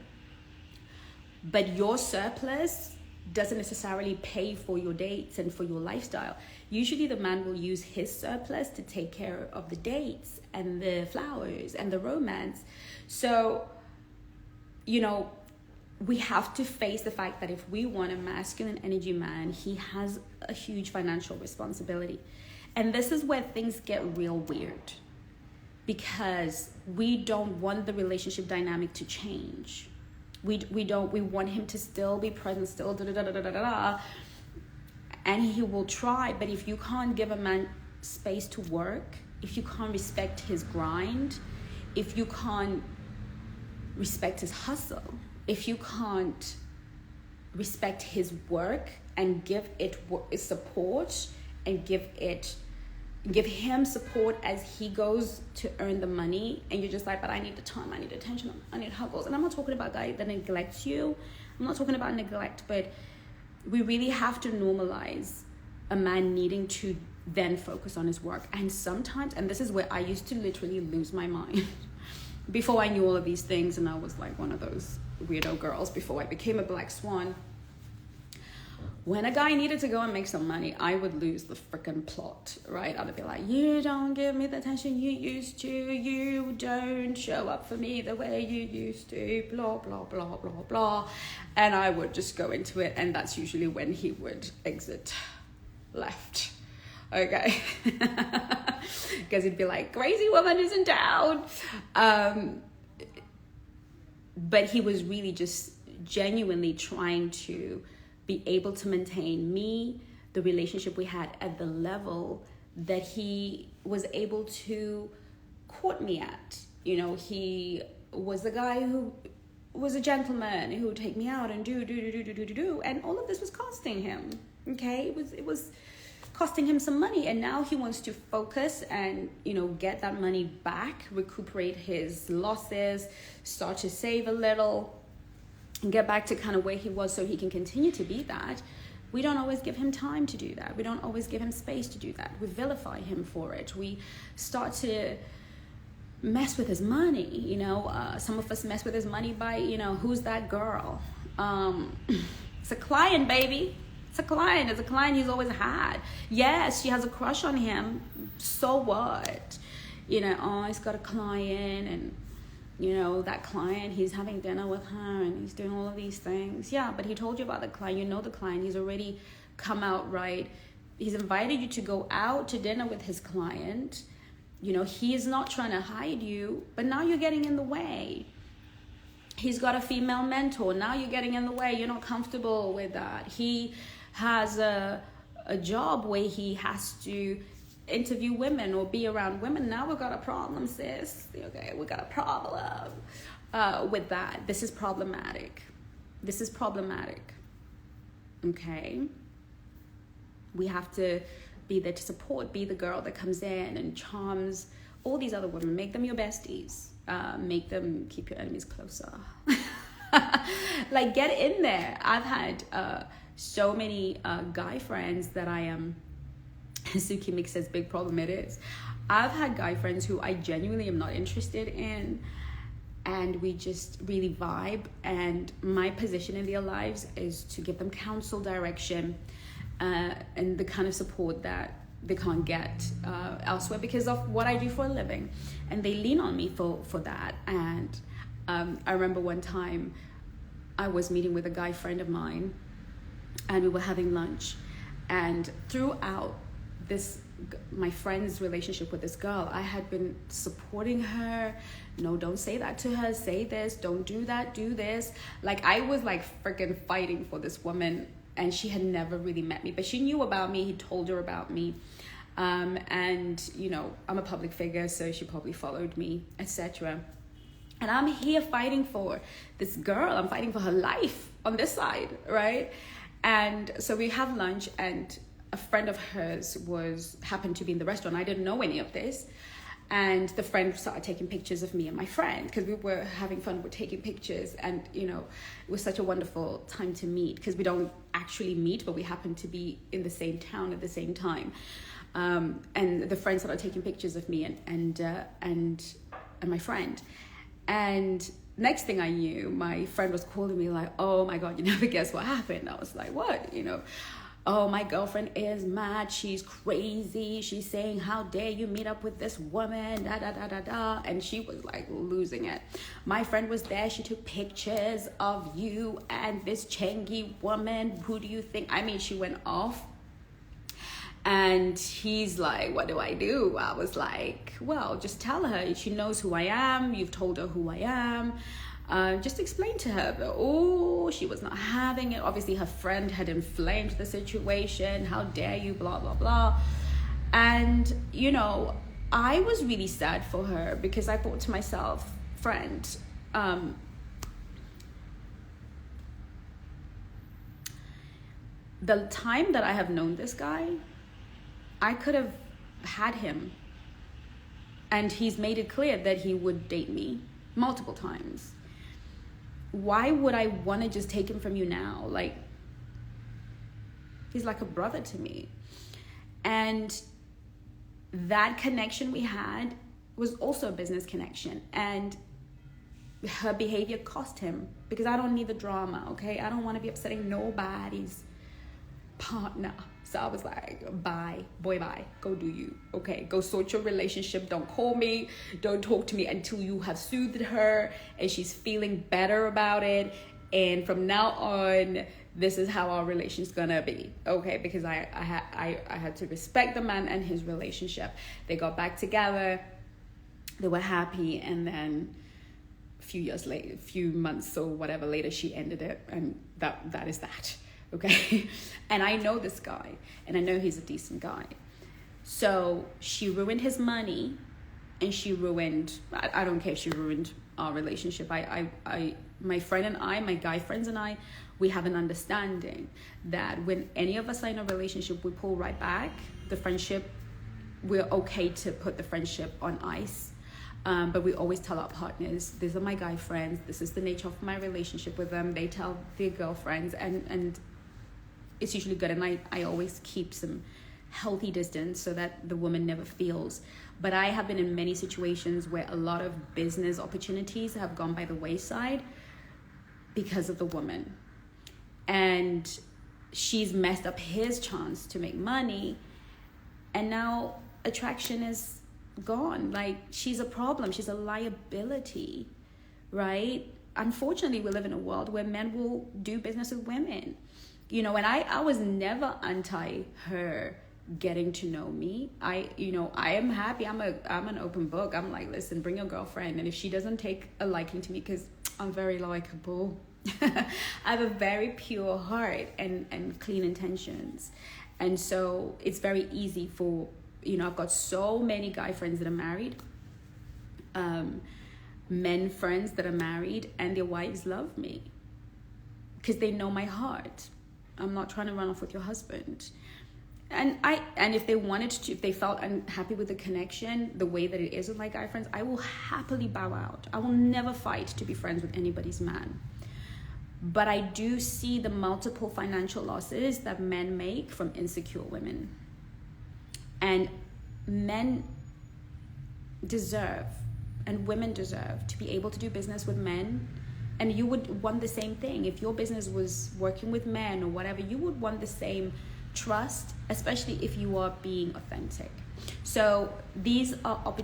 But your surplus doesn't necessarily pay for your dates and for your lifestyle. Usually the man will use his surplus to take care of the dates and the flowers and the romance. So, we have to face the fact that if we want a masculine energy man, he has a huge financial responsibility. And this is where things get real weird because we don't want the relationship dynamic to change. We want him to still be present, still and he will try. But if you can't give a man space to work, if you can't respect his grind, if you can't respect his hustle, if you can't respect his work and give it support and give him support as he goes to earn the money, and you're just like, but I need the time, I need attention, I need huggles. And I'm not talking about a guy that neglects you. I'm not talking about neglect, but we really have to normalize a man needing to then focus on his work. And sometimes, and this is where I used to literally lose my mind before I knew all of these things, and I was like one of those weirdo girls before I became a black swan. When a guy needed to go and make some money, I would lose the freaking plot, right? I would be like, you don't give me the attention you used to. You don't show up for me the way you used to. Blah, blah, blah, blah, blah. And I would just go into it. And that's usually when he would exit left. Okay. Because he'd be like, crazy woman is in town. But he was really just genuinely trying to be able to maintain the relationship we had at the level that he was able to court me at. He was the guy who was a gentleman who would take me out and do. And all of this was costing him. Okay. It was costing him some money. And now he wants to focus and, get that money back, recuperate his losses, start to save a little, and get back to kind of where he was so he can continue to be that. We don't always give him time to do that. We don't always give him space to do that. We vilify him for it. We start to mess with his money. Some of us mess with his money by, who's that girl? It's a client, baby. It's a client. It's a client he's always had. Yes, she has a crush on him. So what? He's got a client and, that client, he's having dinner with her and he's doing all of these things. Yeah, but he told you about the client. The client. He's already come out right. He's invited you to go out to dinner with his client. He is not trying to hide you, but now you're getting in the way. He's got a female mentor. Now you're getting in the way. You're not comfortable with that. He has a job where he has to interview women or be around women. Now we've got a problem, sis. Okay, we got a problem with that. This is problematic. Okay? We have to be there to support, be the girl that comes in and charms all these other women. Make them your besties. Make them keep your enemies closer. Like, get in there. I've had so many guy friends that I am... Suki Mix says, big problem it is. I've had guy friends who I genuinely am not interested in, and we just really vibe. And my position in their lives is to give them counsel, direction, and the kind of support that they can't get elsewhere because of what I do for a living. And they lean on me for that. And I remember one time I was meeting with a guy friend of mine, and we were having lunch. And throughout my friend's relationship with this girl, I had been supporting her. No, don't say that to her. Say this. Don't do that. Do this. Like, I was like freaking fighting for this woman, and she had never really met me, but she knew about me. He told her about me. And, you know, I'm a public figure, so she probably followed me, etc. And I'm here fighting for this girl. I'm fighting for her life on this side, right? And so we have lunch, and a friend of hers happened to be in the restaurant. I didn't know any of this. And the friend started taking pictures of me and my friend because we were having fun. We're taking pictures, and, you know, it was such a wonderful time to meet because we don't actually meet, but we happen to be in the same town at the same time. And the friend started taking pictures of me and my friend. And next thing I knew, my friend was calling me like, oh my God, you never guess what happened. I was like, what? You know, oh, my girlfriend is mad. She's crazy. She's saying, how dare you meet up with this woman? Da, da, da, da, da. And she was like losing it. My friend was there. She took pictures of you and this Chengi woman. Who do you think? I mean, she went off. And he's like, what do I do? I was like, well, just tell her. She knows who I am. You've told her who I am. Just explain to her. But, oh, she was not having it. Obviously, her friend had inflamed the situation. How dare you, blah, blah, blah. And, you know, I was really sad for her because I thought to myself, friend, the time that I have known this guy, I could have had him. And he's made it clear that he would date me multiple times. Why would I want to just take him from you now? Like, he's like a brother to me. And that connection we had was also a business connection. And her behavior cost him because I don't need the drama, okay? I don't want to be upsetting nobody's partner. So I was like, bye, boy, bye. Go do you. Okay, go sort your relationship. Don't call me. Don't talk to me until you have soothed her and she's feeling better about it. And from now on, this is how our relation's gonna be. Okay, because I had to respect the man and his relationship. They got back together. They were happy, and then a few months or whatever later, she ended it, and that is that. Okay, and I know this guy, and I know he's a decent guy. So she ruined his money, and she ruined, I don't care if she ruined our relationship. My friend and I, my guy friends and I, we have an understanding that when any of us are in a relationship, we pull right back. The friendship, we're okay to put the friendship on ice. But we always tell our partners, these are my guy friends, this is the nature of my relationship with them. They tell their girlfriends, and it's usually good. And I always keep some healthy distance so that the woman never feels. But I have been in many situations where a lot of business opportunities have gone by the wayside because of the woman. And she's messed up his chance to make money. And now attraction is gone. Like, she's a problem. She's a liability, right? Unfortunately, we live in a world where men will do business with women. You know, and I was never anti her getting to know me. I am happy. I'm an open book. I'm like, listen, bring your girlfriend. And if she doesn't take a liking to me, because I'm very likable, I have a very pure heart and clean intentions. And so it's very easy for, I've got so many guy friends that are married, men friends that are married, and their wives love me because they know my heart. I'm not trying to run off with your husband. And if they wanted to, if they felt unhappy with the connection, the way that it is with my guy friends, I will happily bow out. I will never fight to be friends with anybody's man. But I do see the multiple financial losses that men make from insecure women. And men deserve, and women deserve, to be able to do business with men. And you would want the same thing. If your business was working with men or whatever, you would want the same trust, especially if you are being authentic. So these are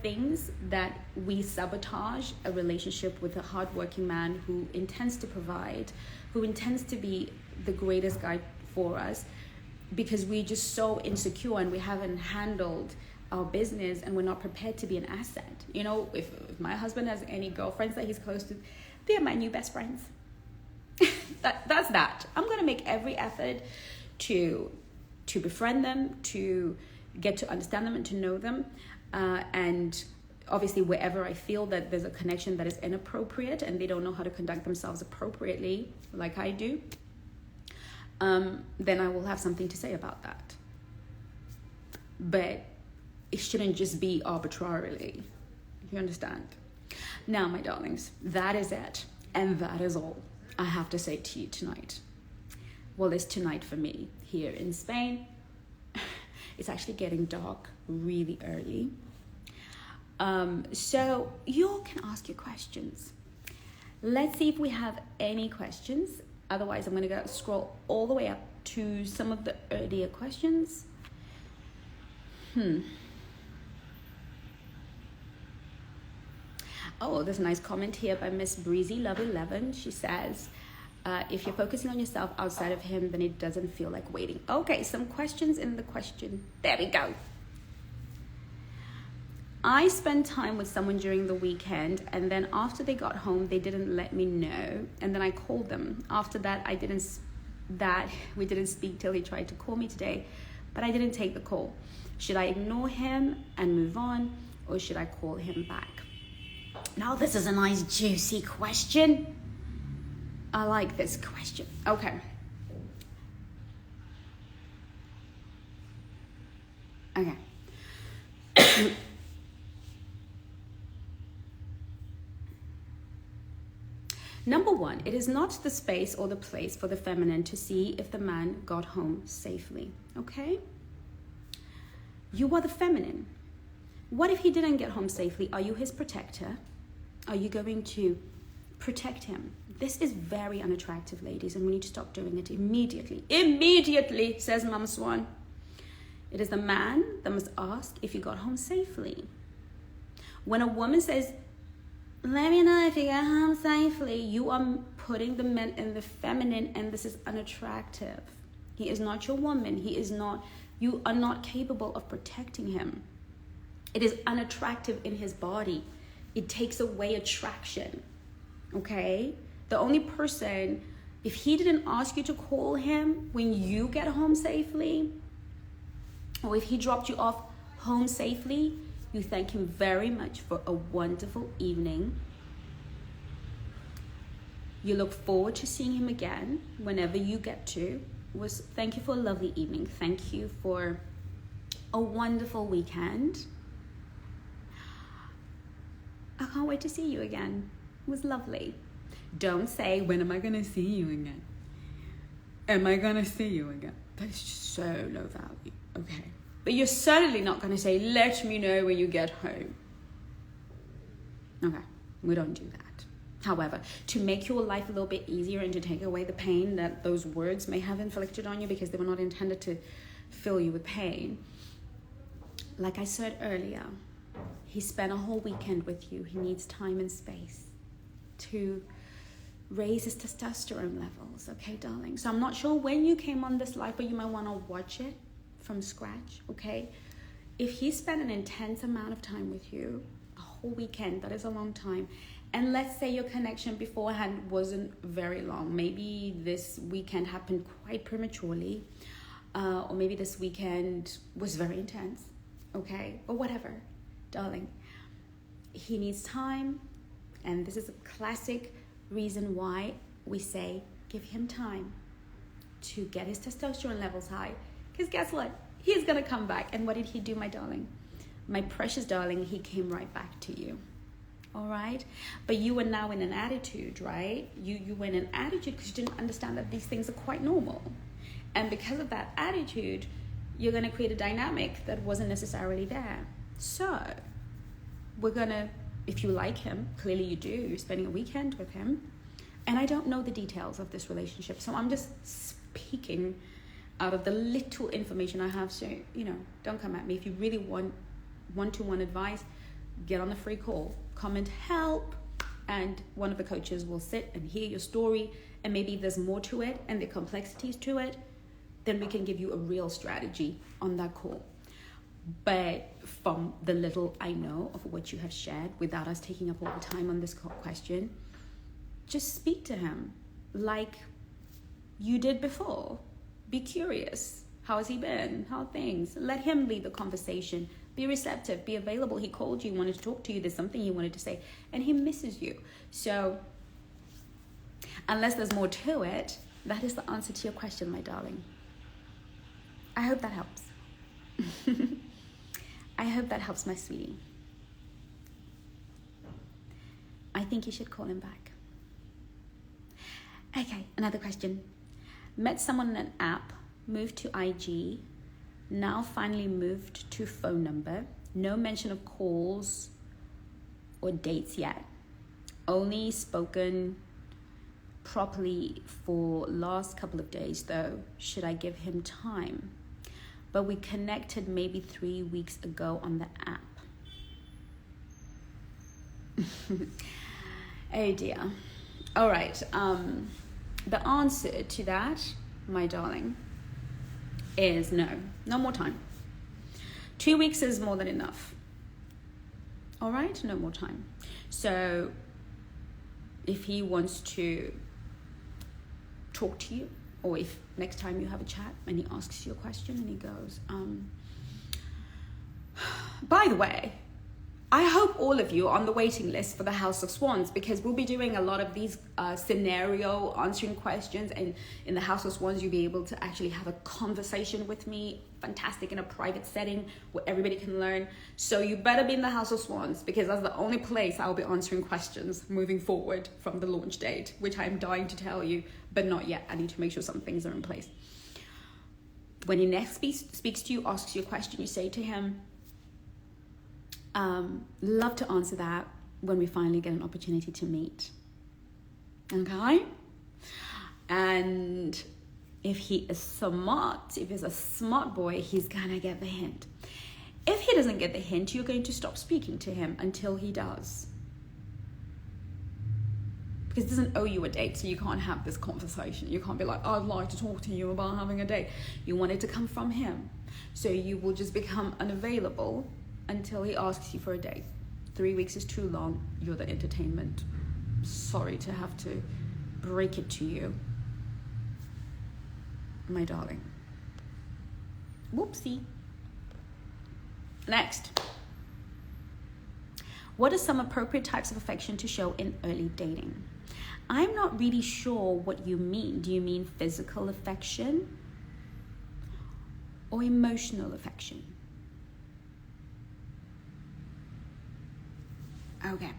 things that we sabotage a relationship with a hardworking man who intends to provide, who intends to be the greatest guy for us, because we're just so insecure and we haven't handled our business and we're not prepared to be an asset. If my husband has any girlfriends that he's close to, they're my new best friends. That's that. I'm going to make every effort to befriend them, to get to understand them and to know them. And obviously wherever I feel that there's a connection that is inappropriate and they don't know how to conduct themselves appropriately like I do, then I will have something to say about that. But it shouldn't just be arbitrarily. You understand? Now, my darlings, that is it. And that is all I have to say to you tonight. Well, it's tonight for me here in Spain. It's actually getting dark really early. So you all can ask your questions. Let's see if we have any questions. Otherwise, I'm going to scroll all the way up to some of the earlier questions. Oh, there's a nice comment here by Miss Breezy Love 11. She says, if you're focusing on yourself outside of him, then it doesn't feel like waiting. Okay, some questions in the question. There we go. I spent time with someone during the weekend, and then after they got home, they didn't let me know, and then I called them. After that, we didn't speak till he tried to call me today, but I didn't take the call. Should I ignore him and move on, or should I call him back? Now, this is a nice juicy question. I like this question. Okay. Number one, it is not the space or the place for the feminine to see if the man got home safely. Okay? You are the feminine. What if he didn't get home safely? Are you his protector? Are you going to protect him? This is very unattractive, ladies, and we need to stop doing it immediately. Immediately, says Mama Swan. It is the man that must ask if you got home safely. When a woman says, let me know if you got home safely, you are putting the men in the feminine, and this is unattractive. He is not your woman. You are not capable of protecting him. It is unattractive in his body. It takes away attraction. Okay? The only person, if he didn't ask you to call him when you get home safely, or if he dropped you off home safely, you thank him very much for a wonderful evening. You look forward to seeing him again whenever you get to. Thank you for a lovely evening. Thank you for a wonderful weekend. I can't wait to see you again. It was lovely. Don't say, when am I going to see you again? Am I going to see you again? That is just so low value. Okay. But you're certainly not going to say, let me know when you get home. Okay. We don't do that. However, to make your life a little bit easier and to take away the pain that those words may have inflicted on you, because they were not intended to fill you with pain. Like I said earlier, he spent a whole weekend with you. He needs time and space to raise his testosterone levels. Okay, darling? So I'm not sure when you came on this live, but you might want to watch it from scratch, okay? If he spent an intense amount of time with you, a whole weekend, that is a long time. And let's say your connection beforehand wasn't very long. Maybe this weekend happened quite prematurely, or maybe this weekend was very intense, okay? Or whatever, darling. He needs time, and this is a classic reason why we say give him time to get his testosterone levels high. Because guess what? He's going to come back. And what did he do, my darling? My precious darling, he came right back to you. All right? But you were now in an attitude, right? You were in an attitude because you didn't understand that these things are quite normal. And because of that attitude, you're going to create a dynamic that wasn't necessarily there. So we're going to, if you like him, clearly you do, you're spending a weekend with him. And I don't know the details of this relationship, so I'm just speaking out of the little information I have. So, don't come at me. If you really want one-to-one advice, get on the free call, comment help, and one of the coaches will sit and hear your story, and maybe there's more to it and the complexities to it, then we can give you a real strategy on that call. But from the little I know of what you have shared, without us taking up all the time on this question, just speak to him like you did before. Be curious. How has he been? How are things? Let him lead the conversation. Be receptive. Be available. He called you, wanted to talk to you. There's something he wanted to say, and he misses you. So unless there's more to it, that is the answer to your question, my darling. I hope that helps. I hope that helps, my sweetie. I think you should call him back. Okay, another question. Met someone on an app, moved to IG, now finally moved to phone number. No mention of calls or dates yet. Only spoken properly for last couple of days though. Should I give him time? But we connected maybe 3 weeks ago on the app. Oh dear. All right. The answer to that, my darling, is no more time. 2 weeks is more than enough. All right, no more time. So if he wants to talk to you, or if next time you have a chat and he asks you a question and he goes, by the way, I hope all of you are on the waiting list for the House of Swans, because we'll be doing a lot of these scenario answering questions, and in the House of Swans you'll be able to actually have a conversation with me, fantastic, in a private setting where everybody can learn. So you better be in the House of Swans, because that's the only place I'll be answering questions moving forward from the launch date, which I'm dying to tell you, but not yet. I need to make sure some things are in place. When he next speaks to you, asks you a question, you say to him, love to answer that when we finally get an opportunity to meet. Okay? And if he is smart, if he's a smart boy, he's gonna get the hint. If he doesn't get the hint, you're going to stop speaking to him until he does. Because he doesn't owe you a date, so you can't have this conversation. You can't be like, I'd like to talk to you about having a date. You want it to come from him. So you will just become unavailable until he asks you for a date. 3 weeks is too long. You're the entertainment. Sorry to have to break it to you, my darling. Whoopsie. Next. What are some appropriate types of affection to show in early dating? I'm not really sure what you mean. Do you mean physical affection or emotional affection? Okay.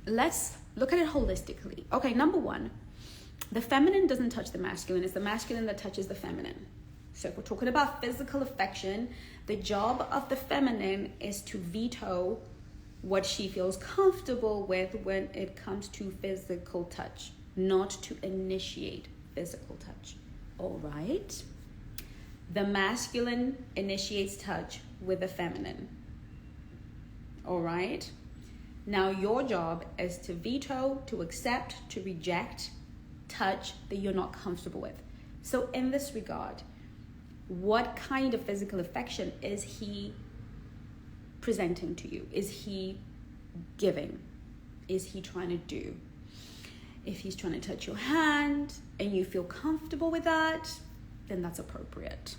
Let's look at it holistically. Okay, number one, the feminine doesn't touch the masculine. It's the masculine that touches the feminine. So if we're talking about physical affection, the job of the feminine is to veto what she feels comfortable with when it comes to physical touch, not to initiate physical touch. All right? The masculine initiates touch with the feminine. All right? Now your job is to veto, to accept, to reject touch that you're not comfortable with. So in this regard, what kind of physical affection is he presenting to you? Is he giving? Is he trying to do? If he's trying to touch your hand and you feel comfortable with that, then that's appropriate.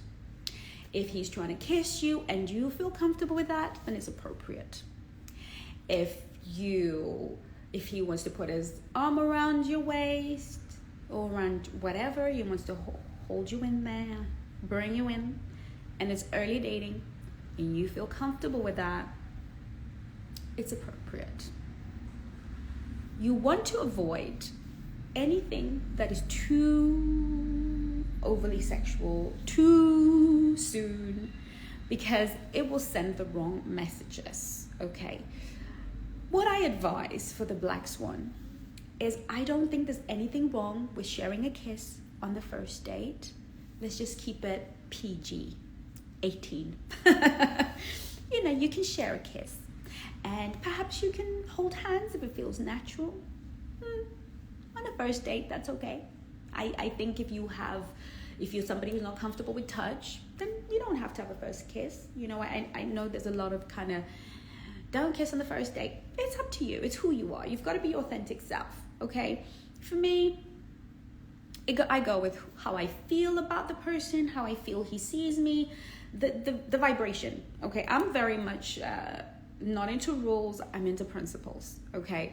If he's trying to kiss you and you feel comfortable with that, then it's appropriate. If he wants to put his arm around your waist or around whatever, he wants to hold you in there, bring you in, and it's early dating and you feel comfortable with that, it's appropriate. You want to avoid anything that is too overly sexual, too soon, because it will send the wrong messages, okay? What I advise for the Black Swan is I don't think there's anything wrong with sharing a kiss on the first date. Let's just keep it PG, 18. You can share a kiss. And perhaps you can hold hands if it feels natural. On a first date, that's okay. I think if you're somebody who's not comfortable with touch, then you don't have to have a first kiss. I know there's a lot of kind of, don't kiss on the first date. It's up to you. It's who you are. You've got to be your authentic self, okay? For me, I go with how I feel about the person, how I feel he sees me, the vibration, okay? I'm very much not into rules. I'm into principles, okay?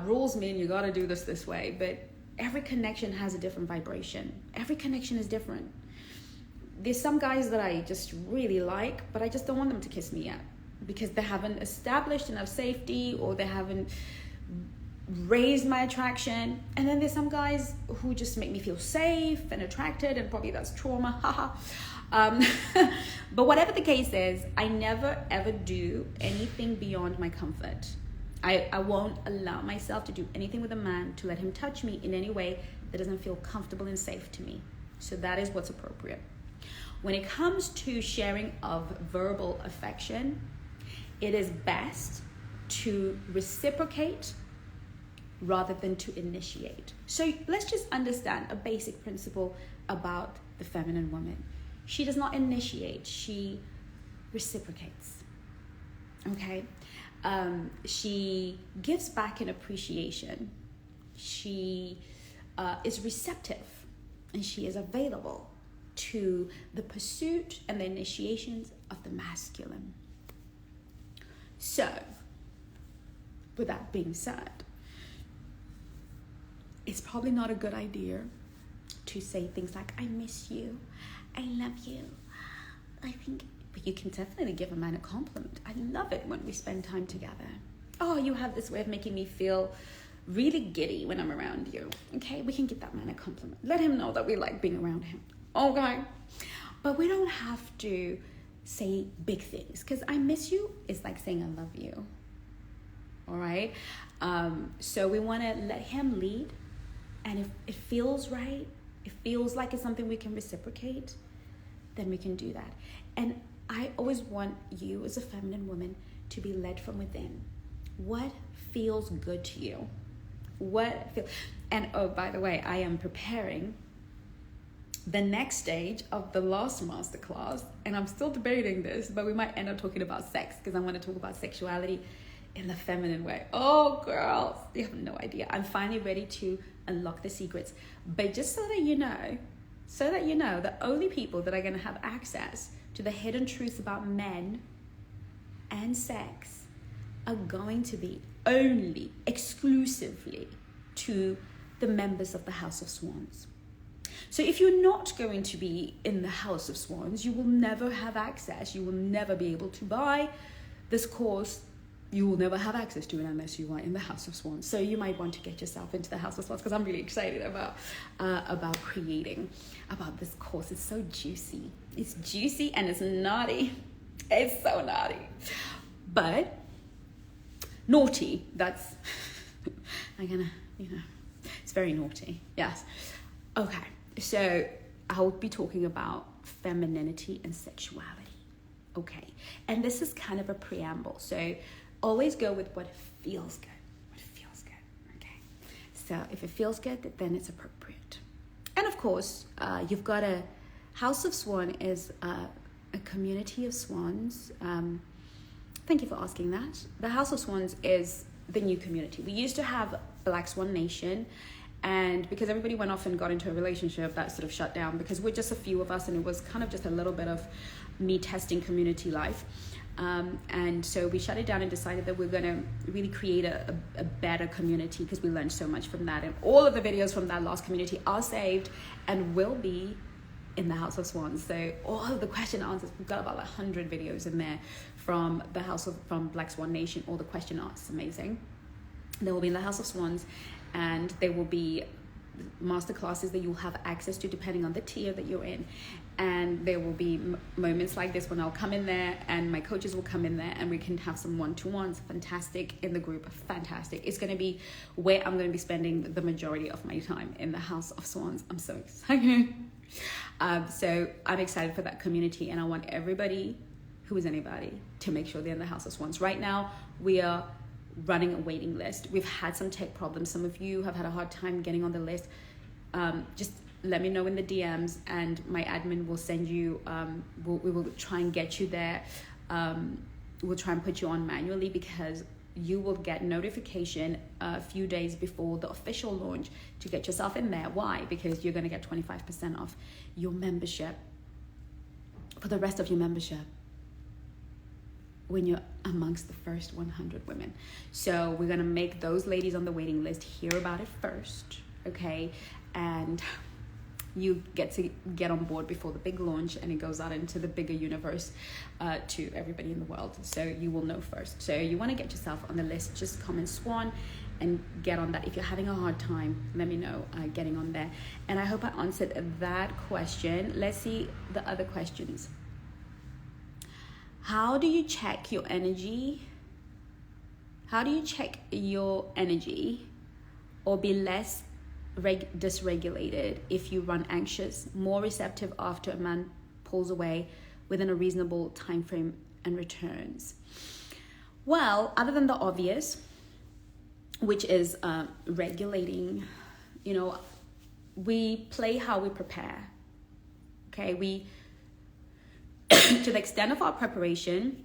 Rules mean you got to do this way, but every connection has a different vibration. Every connection is different. There's some guys that I just really like, but I just don't want them to kiss me yet because they haven't established enough safety or they haven't raised my attraction. And then there's some guys who just make me feel safe and attracted, and probably that's trauma, haha. But whatever the case is, I never ever do anything beyond my comfort. I won't allow myself to do anything with a man to let him touch me in any way that doesn't feel comfortable and safe to me. So that is what's appropriate. When it comes to sharing of verbal affection, it is best to reciprocate rather than to initiate. So let's just understand a basic principle about the feminine woman. She does not initiate, she reciprocates, okay? She gives back an appreciation. She is receptive, and she is available to the pursuit and the initiations of the masculine. So, with that being said, it's probably not a good idea to say things like, I miss you, I love you. I think, but you can definitely give a man a compliment. I love it when we spend time together. Oh, you have this way of making me feel really giddy when I'm around you. Okay, we can give that man a compliment. Let him know that we like being around him. Okay, but we don't have to say big things, because I miss you is like saying I love you. All right, so we want to let him lead, and if it feels right, it feels like it's something we can reciprocate, then we can do that. And I always want you as a feminine woman to be led from within. What feels good to you? And oh, by the way, I am preparing the next stage of the last masterclass, and I'm still debating this, but we might end up talking about sex, because I want to talk about sexuality in the feminine way. Oh, girls, you have no idea. I'm finally ready to unlock the secrets. But just so that you know, the only people that are going to have access to the hidden truths about men and sex are going to be only exclusively to the members of the House of Swans. So if you're not going to be in the House of Swans, you will never have access. You will never be able to buy this course. You will never have access to it unless you are in the House of Swans. So you might want to get yourself into the House of Swans, because I'm really excited about creating about this course. It's so juicy. It's juicy and it's naughty. It's so naughty. But naughty, that's, it's very naughty. Yes. Okay. So I'll be talking about femininity and sexuality. Okay. And this is kind of a preamble. So always go with what feels good. What feels good. Okay. So if it feels good, then it's appropriate. And of course, you've got a House of Swan is a community of swans. Thank you for asking that. The House of Swans is the new community. We used to have Black Swan Nation, and because everybody went off and got into a relationship, that sort of shut down because we're just a few of us, and it was kind of just a little bit of me testing community life. And so we shut it down and decided that we're going to really create a better community because we learned so much from that. And all of the videos from that last community are saved and will be in the House of Swans. So all of the question answers, we've got about 100 videos in there from from Black Swan Nation. All the question answers, amazing. They will be in the House of Swans, and there will be master classes that you'll have access to depending on the tier that you're in. And there will be moments like this when I'll come in there and my coaches will come in there and we can have some one-to-ones. Fantastic. In the group, fantastic. It's going to be where I'm going to be spending the majority of my time, in the House of Swans. I'm so excited. So I'm excited for that community, and I want everybody who is anybody to make sure they're in the House of Swans. Right now, we are running a waiting list. We've had some tech problems. Some of you have had a hard time getting on the list. Just let me know in the DMs, and my admin will send you, we will try and get you there. We'll try and put you on manually, because you will get notification a few days before the official launch to get yourself in there. Why? Because you're going to get 25% off your membership for the rest of your membership when you're amongst the first 100 women. So we're going to make those ladies on the waiting list hear about it first, okay? And you get to get on board before the big launch, and it goes out into the bigger universe to everybody in the world. So you will know first. So you want to get yourself on the list. Just comment SWAN and get on that. If you're having a hard time, let me know getting on there. And I hope I answered that question. Let's see the other questions. How do you check your energy? How do you check your energy or be less dysregulated if you run anxious, more receptive after a man pulls away within a reasonable time frame and returns? Well, other than the obvious, which is regulating, we play how we prepare. Okay, we to the extent of our preparation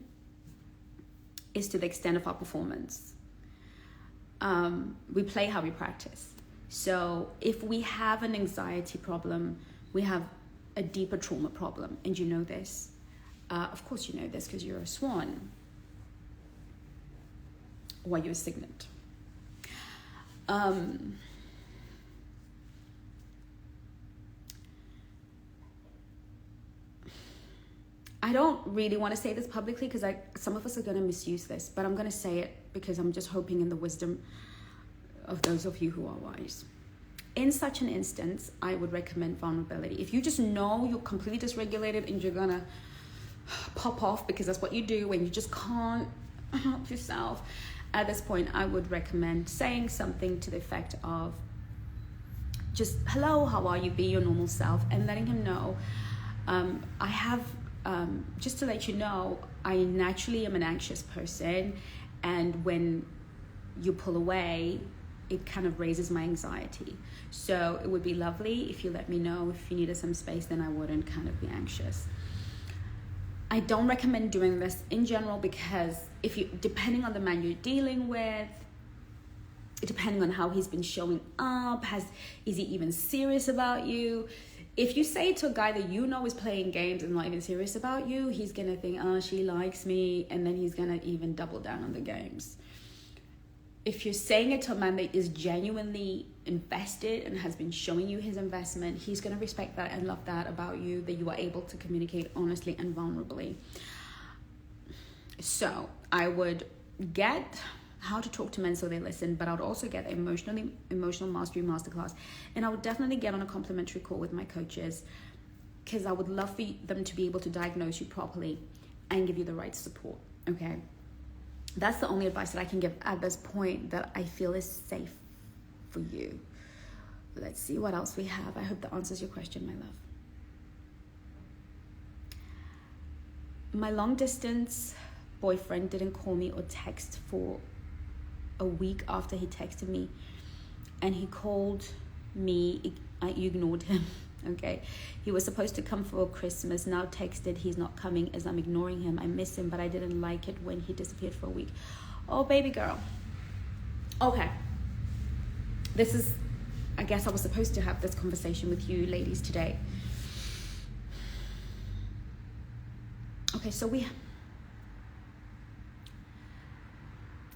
is to the extent of our performance. We play how we practice. So if we have an anxiety problem, we have a deeper trauma problem, and you know this. Of course you know this because you're a swan or you're a signet. I don't really want to say this publicly because some of us are going to misuse this, but I'm going to say it because I'm just hoping in the wisdom of those of you who are wise. In such an instance, I would recommend vulnerability. If you just know you're completely dysregulated and you're going to pop off because that's what you do when you just can't help yourself, at this point, I would recommend saying something to the effect of just, hello, how are you? Be your normal self, and letting him know, I have... just to let you know, I naturally am an anxious person, and when you pull away, it kind of raises my anxiety. So it would be lovely if you let me know if you needed some space, then I wouldn't kind of be anxious. I don't recommend doing this in general because depending on the man you're dealing with, depending on how he's been showing up, is he even serious about you? If you say to a guy that you know is playing games and not even serious about you, he's going to think, oh, she likes me, and then he's going to even double down on the games. If you're saying it to a man that is genuinely invested and has been showing you his investment, he's going to respect that and love that about you, that you are able to communicate honestly and vulnerably. So I would get how to talk to men so they listen, but I would also get emotional mastery masterclass, and I would definitely get on a complimentary call with my coaches because I would love for them to be able to diagnose you properly and give you the right support. Okay, that's the only advice that I can give at this point that I feel is safe for you. Let's see what else we have. I hope that answers your question, my love. My long distance boyfriend didn't call me or text for a week after he texted me, and he called me. I ignored him. Okay, he was supposed to come for Christmas, now texted he's not coming as I'm ignoring him. I miss him, but I didn't like it when he disappeared for a week. Oh, baby girl. Okay, this is, I guess I was supposed to have this conversation with you ladies today. Okay, so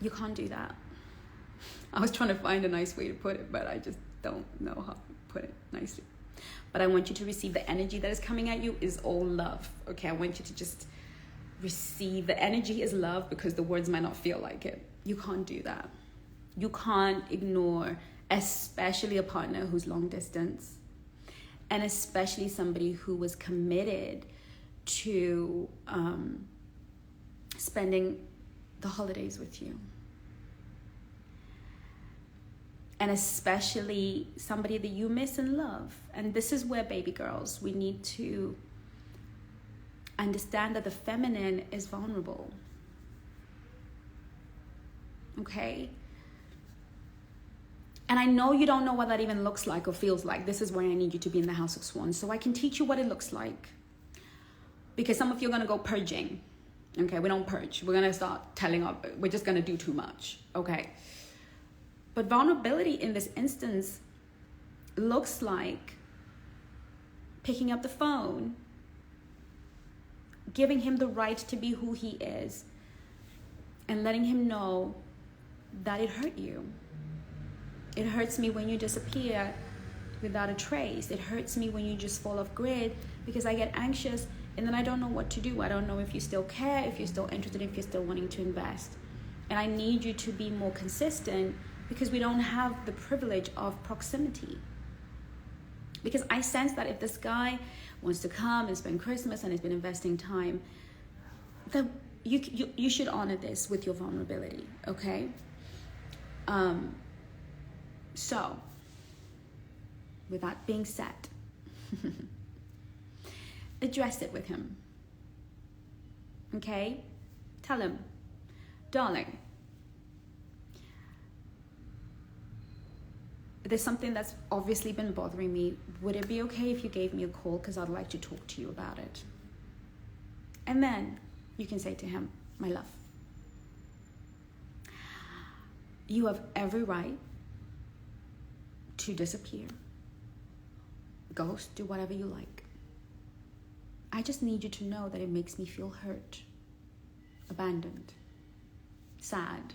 you can't do that. I was trying to find a nice way to put it, but I just don't know how to put it nicely. But I want you to receive the energy that is coming at you is all love. Okay, I want you to just receive the energy is love, because the words might not feel like it. You can't do that. You can't ignore, especially a partner who's long distance, and especially somebody who was committed to spending the holidays with you. And especially somebody that you miss and love. And this is where, baby girls, we need to understand that the feminine is vulnerable. Okay? And I know you don't know what that even looks like or feels like. This is why I need you to be in the House of Swans, so I can teach you what it looks like. Because some of you are going to go purging. Okay, we don't purge. We're going to start we're just going to do too much. Okay? But vulnerability in this instance looks like picking up the phone, giving him the right to be who he is, and letting him know that it hurt you. It hurts me when you disappear without a trace. It hurts me when you just fall off grid, because I get anxious and then I don't know what to do. I don't know if you still care, if you're still interested, if you're still wanting to invest. And I need you to be more consistent, because we don't have the privilege of proximity. Because I sense that if this guy wants to come and spend Christmas and has been investing time, then you should honor this with your vulnerability, okay? So, with that being said, address it with him, okay? Tell him, darling, there's something that's obviously been bothering me. Would it be okay if you gave me a call, because I'd like to talk to you about it? And then you can say to him, my love, you have every right to disappear, ghost, do whatever you like. I just need you to know that it makes me feel hurt, abandoned, sad.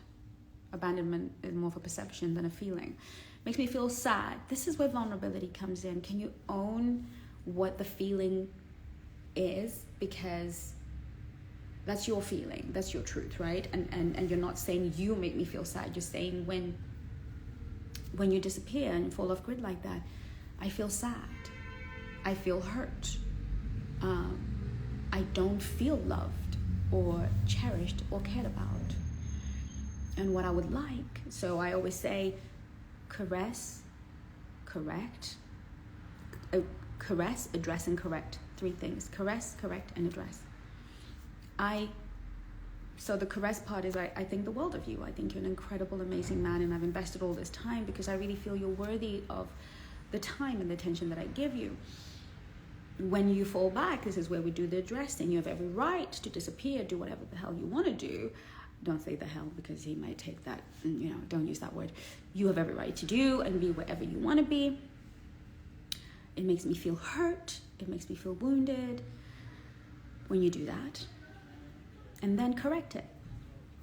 Abandonment is more of a perception than a feeling. Makes me feel sad. This is where vulnerability comes in. Can you own what the feeling is? Because that's your feeling, that's your truth, right? And you're not saying you make me feel sad. You're saying when you disappear and fall off grid like that, I feel sad. I feel hurt. I don't feel loved or cherished or cared about. And what I would like, so I always say, caress, correct, caress, address, and correct. 3 things: caress, correct, and address. So the caress part is I think the world of you. I think you're an incredible, amazing man, and I've invested all this time because I really feel you're worthy of the time and the attention that I give you. When you fall back, this is where we do the addressing. You have every right to disappear, do whatever the hell you want to do. Don't say the hell, because he might take that, don't use that word. You have every right to do and be wherever you want to be. It makes me feel hurt. It makes me feel wounded when you do that. And then correct it.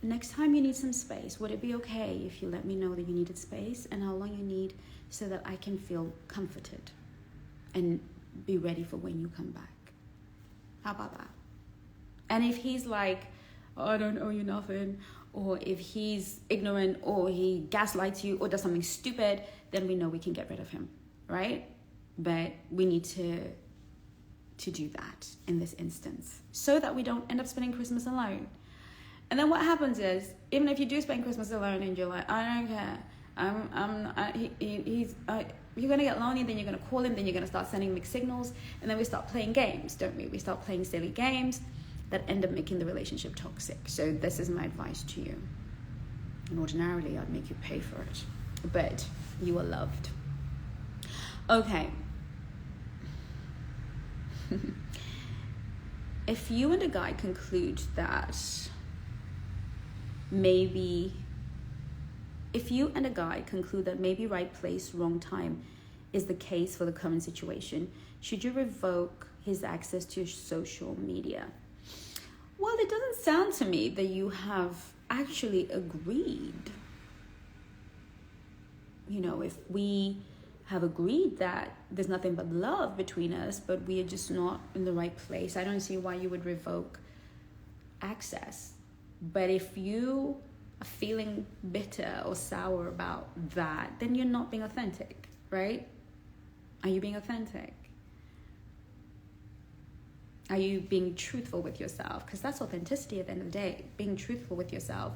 Next time you need some space, would it be okay if you let me know that you needed space and how long you need, so that I can feel comforted and be ready for when you come back? How about that? And if he's like, oh, I don't owe you nothing, or if he's ignorant, or he gaslights you, or does something stupid, then we know we can get rid of him, right? But we need to do that in this instance, so that we don't end up spending Christmas alone. And then what happens is, even if you do spend Christmas alone and you're like, I don't care, you're gonna get lonely, then you're gonna call him, then you're gonna start sending mixed signals, and then we start playing games, don't we? We start playing silly games that end up making the relationship toxic. So this is my advice to you. And ordinarily, I'd make you pay for it, but you are loved. Okay. If you and a guy conclude that maybe right place, wrong time is the case for the current situation, should you revoke his access to your social media? Well, it doesn't sound to me that you have actually agreed. You know, if we have agreed that there's nothing but love between us, but we are just not in the right place, I don't see why you would revoke access. But if you are feeling bitter or sour about that, then you're not being authentic, right? Are you being authentic? Are you being truthful with yourself? Because that's authenticity at the end of the day, being truthful with yourself.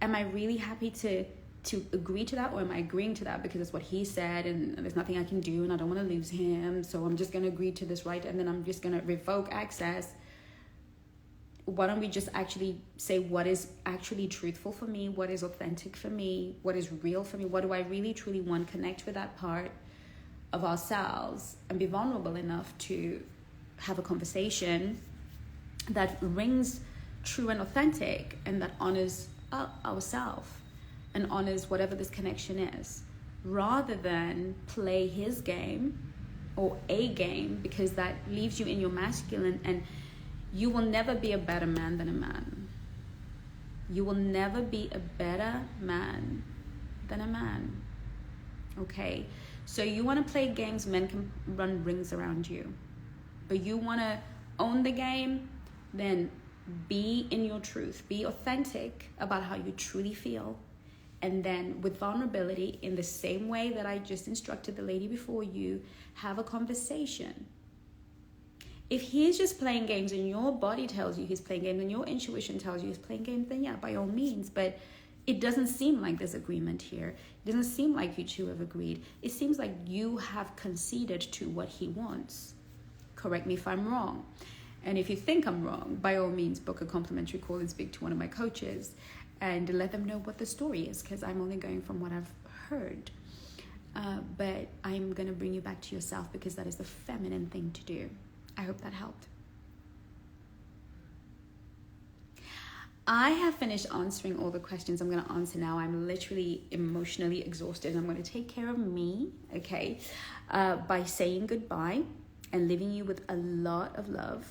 Am I really happy to agree to that, or am I agreeing to that because it's what he said and there's nothing I can do and I don't want to lose him, so I'm just going to agree to this, right? And then I'm just going to revoke access. Why don't we just actually say what is actually truthful for me, what is authentic for me, what is real for me, what do I really truly want, connect with that part of ourselves and be vulnerable enough to have a conversation that rings true and authentic and that honors ourselves and honors whatever this connection is, rather than play his game or a game, because that leaves you in your masculine, and you will never be a better man than a man. You will never be a better man than a man. Okay? So you want to play games, men can run rings around you. But you want to own the game, then be in your truth. Be authentic about how you truly feel. And then with vulnerability, in the same way that I just instructed the lady before you, have a conversation. If he's just playing games and your body tells you he's playing games and your intuition tells you he's playing games, then yeah, by all means. But it doesn't seem like there's agreement here. It doesn't seem like you two have agreed. It seems like you have conceded to what he wants. Correct me if I'm wrong. And if you think I'm wrong, by all means, book a complimentary call and speak to one of my coaches and let them know what the story is, because I'm only going from what I've heard. But I'm going to bring you back to yourself, because that is the feminine thing to do. I hope that helped. I have finished answering all the questions I'm going to answer now. I'm literally emotionally exhausted. I'm going to take care of me, okay, by saying goodbye and leaving you with a lot of love.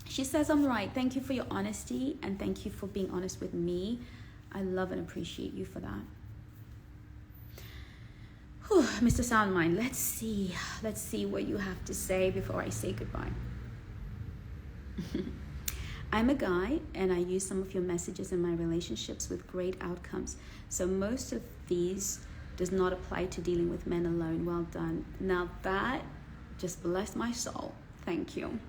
She says, I'm right. Thank you for your honesty, and thank you for being honest with me. I love and appreciate you for that. Whew, Mr. Soundmind, let's see what you have to say before I say goodbye. I'm a guy, and I use some of your messages in my relationships with great outcomes. So most of these does not apply to dealing with men alone. Well done. Now that just blessed my soul. Thank you.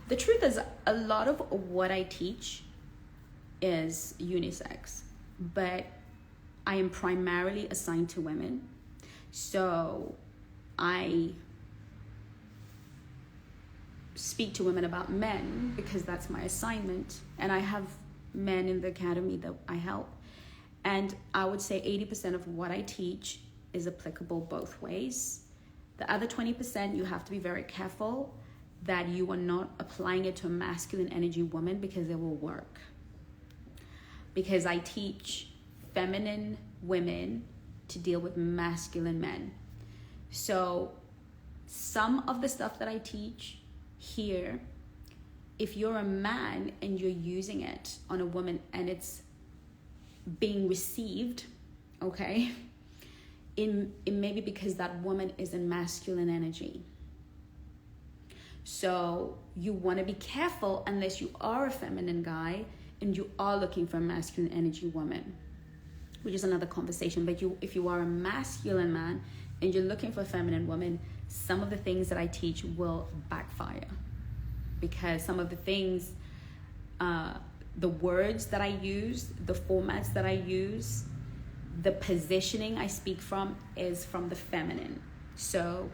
The truth is, a lot of what I teach is unisex, but I am primarily assigned to women. So I speak to women about men because that's my assignment. And I have men in the academy that I help. And I would say 80% of what I teach is applicable both ways. The other 20%, you have to be very careful that you are not applying it to a masculine energy woman, because it will work. Because I teach feminine women to deal with masculine men. So some of the stuff that I teach here, if you're a man and you're using it on a woman and it's being received, okay, it may be because that woman is in masculine energy. So you want to be careful unless you are a feminine guy and you are looking for a masculine energy woman, which is another conversation. But if you are a masculine man and you're looking for a feminine woman, some of the things that I teach will backfire, because some of the things, the words that I use, the formats that I use, the positioning I speak from is from the feminine. So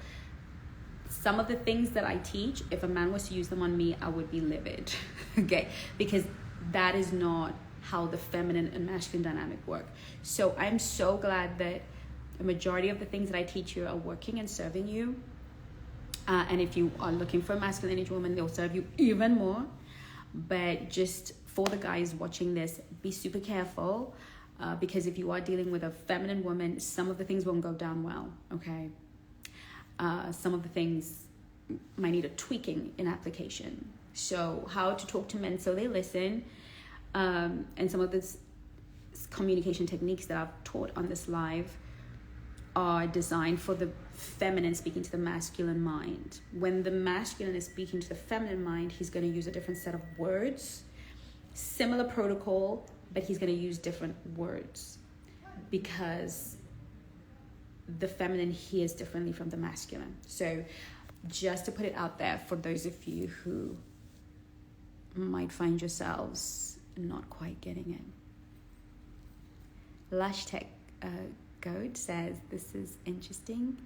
some of the things that I teach, if a man was to use them on me, I would be livid, okay? Because that is not how the feminine and masculine dynamic work. So I'm so glad that A majority of the things that I teach you are working and serving you. And if you are looking for a masculine energy woman, they'll serve you even more. But just for the guys watching this, be super careful, because if you are dealing with a feminine woman, some of the things won't go down well, okay? Some of the things might need a tweaking in application. So how to talk to men so they listen, and some of this communication techniques that I've taught on this live are designed for the feminine speaking to the masculine mind. When the masculine is speaking to the feminine mind, he's going to use a different set of words, similar protocol, but he's going to use different words because the feminine hears differently from the masculine. So just to put it out there for those of you who might find yourselves not quite getting it. Lush Tech Goat says, this is interesting.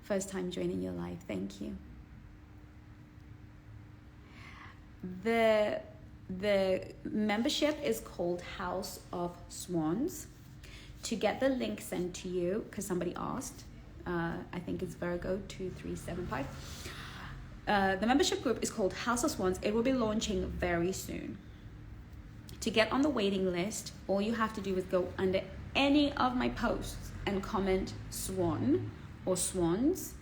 First time joining your live. Thank you. The membership is called House of Swans. To get the link sent to you, because somebody asked, I think it's Virgo 2375. The membership group is called House of Swans. It will be launching very soon. To get on the waiting list, all you have to do is go under any of my posts and comment SWAN or SWANs,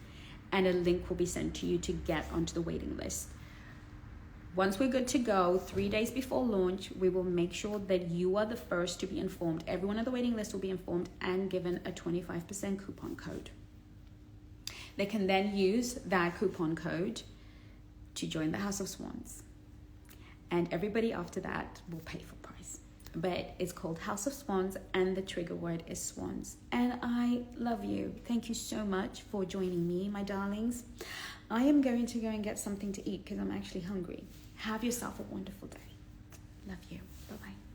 and a link will be sent to you to get onto the waiting list. Once we're good to go, 3 days before launch, we will make sure that you are the first to be informed. Everyone on the waiting list will be informed and given a 25% coupon code. They can then use that coupon code to join the House of Swans. And everybody after that will pay full price. But it's called House of Swans, and the trigger word is swans. And I love you. Thank you so much for joining me, my darlings. I am going to go and get something to eat because I'm actually hungry. Have yourself a wonderful day. Love you. Bye-bye.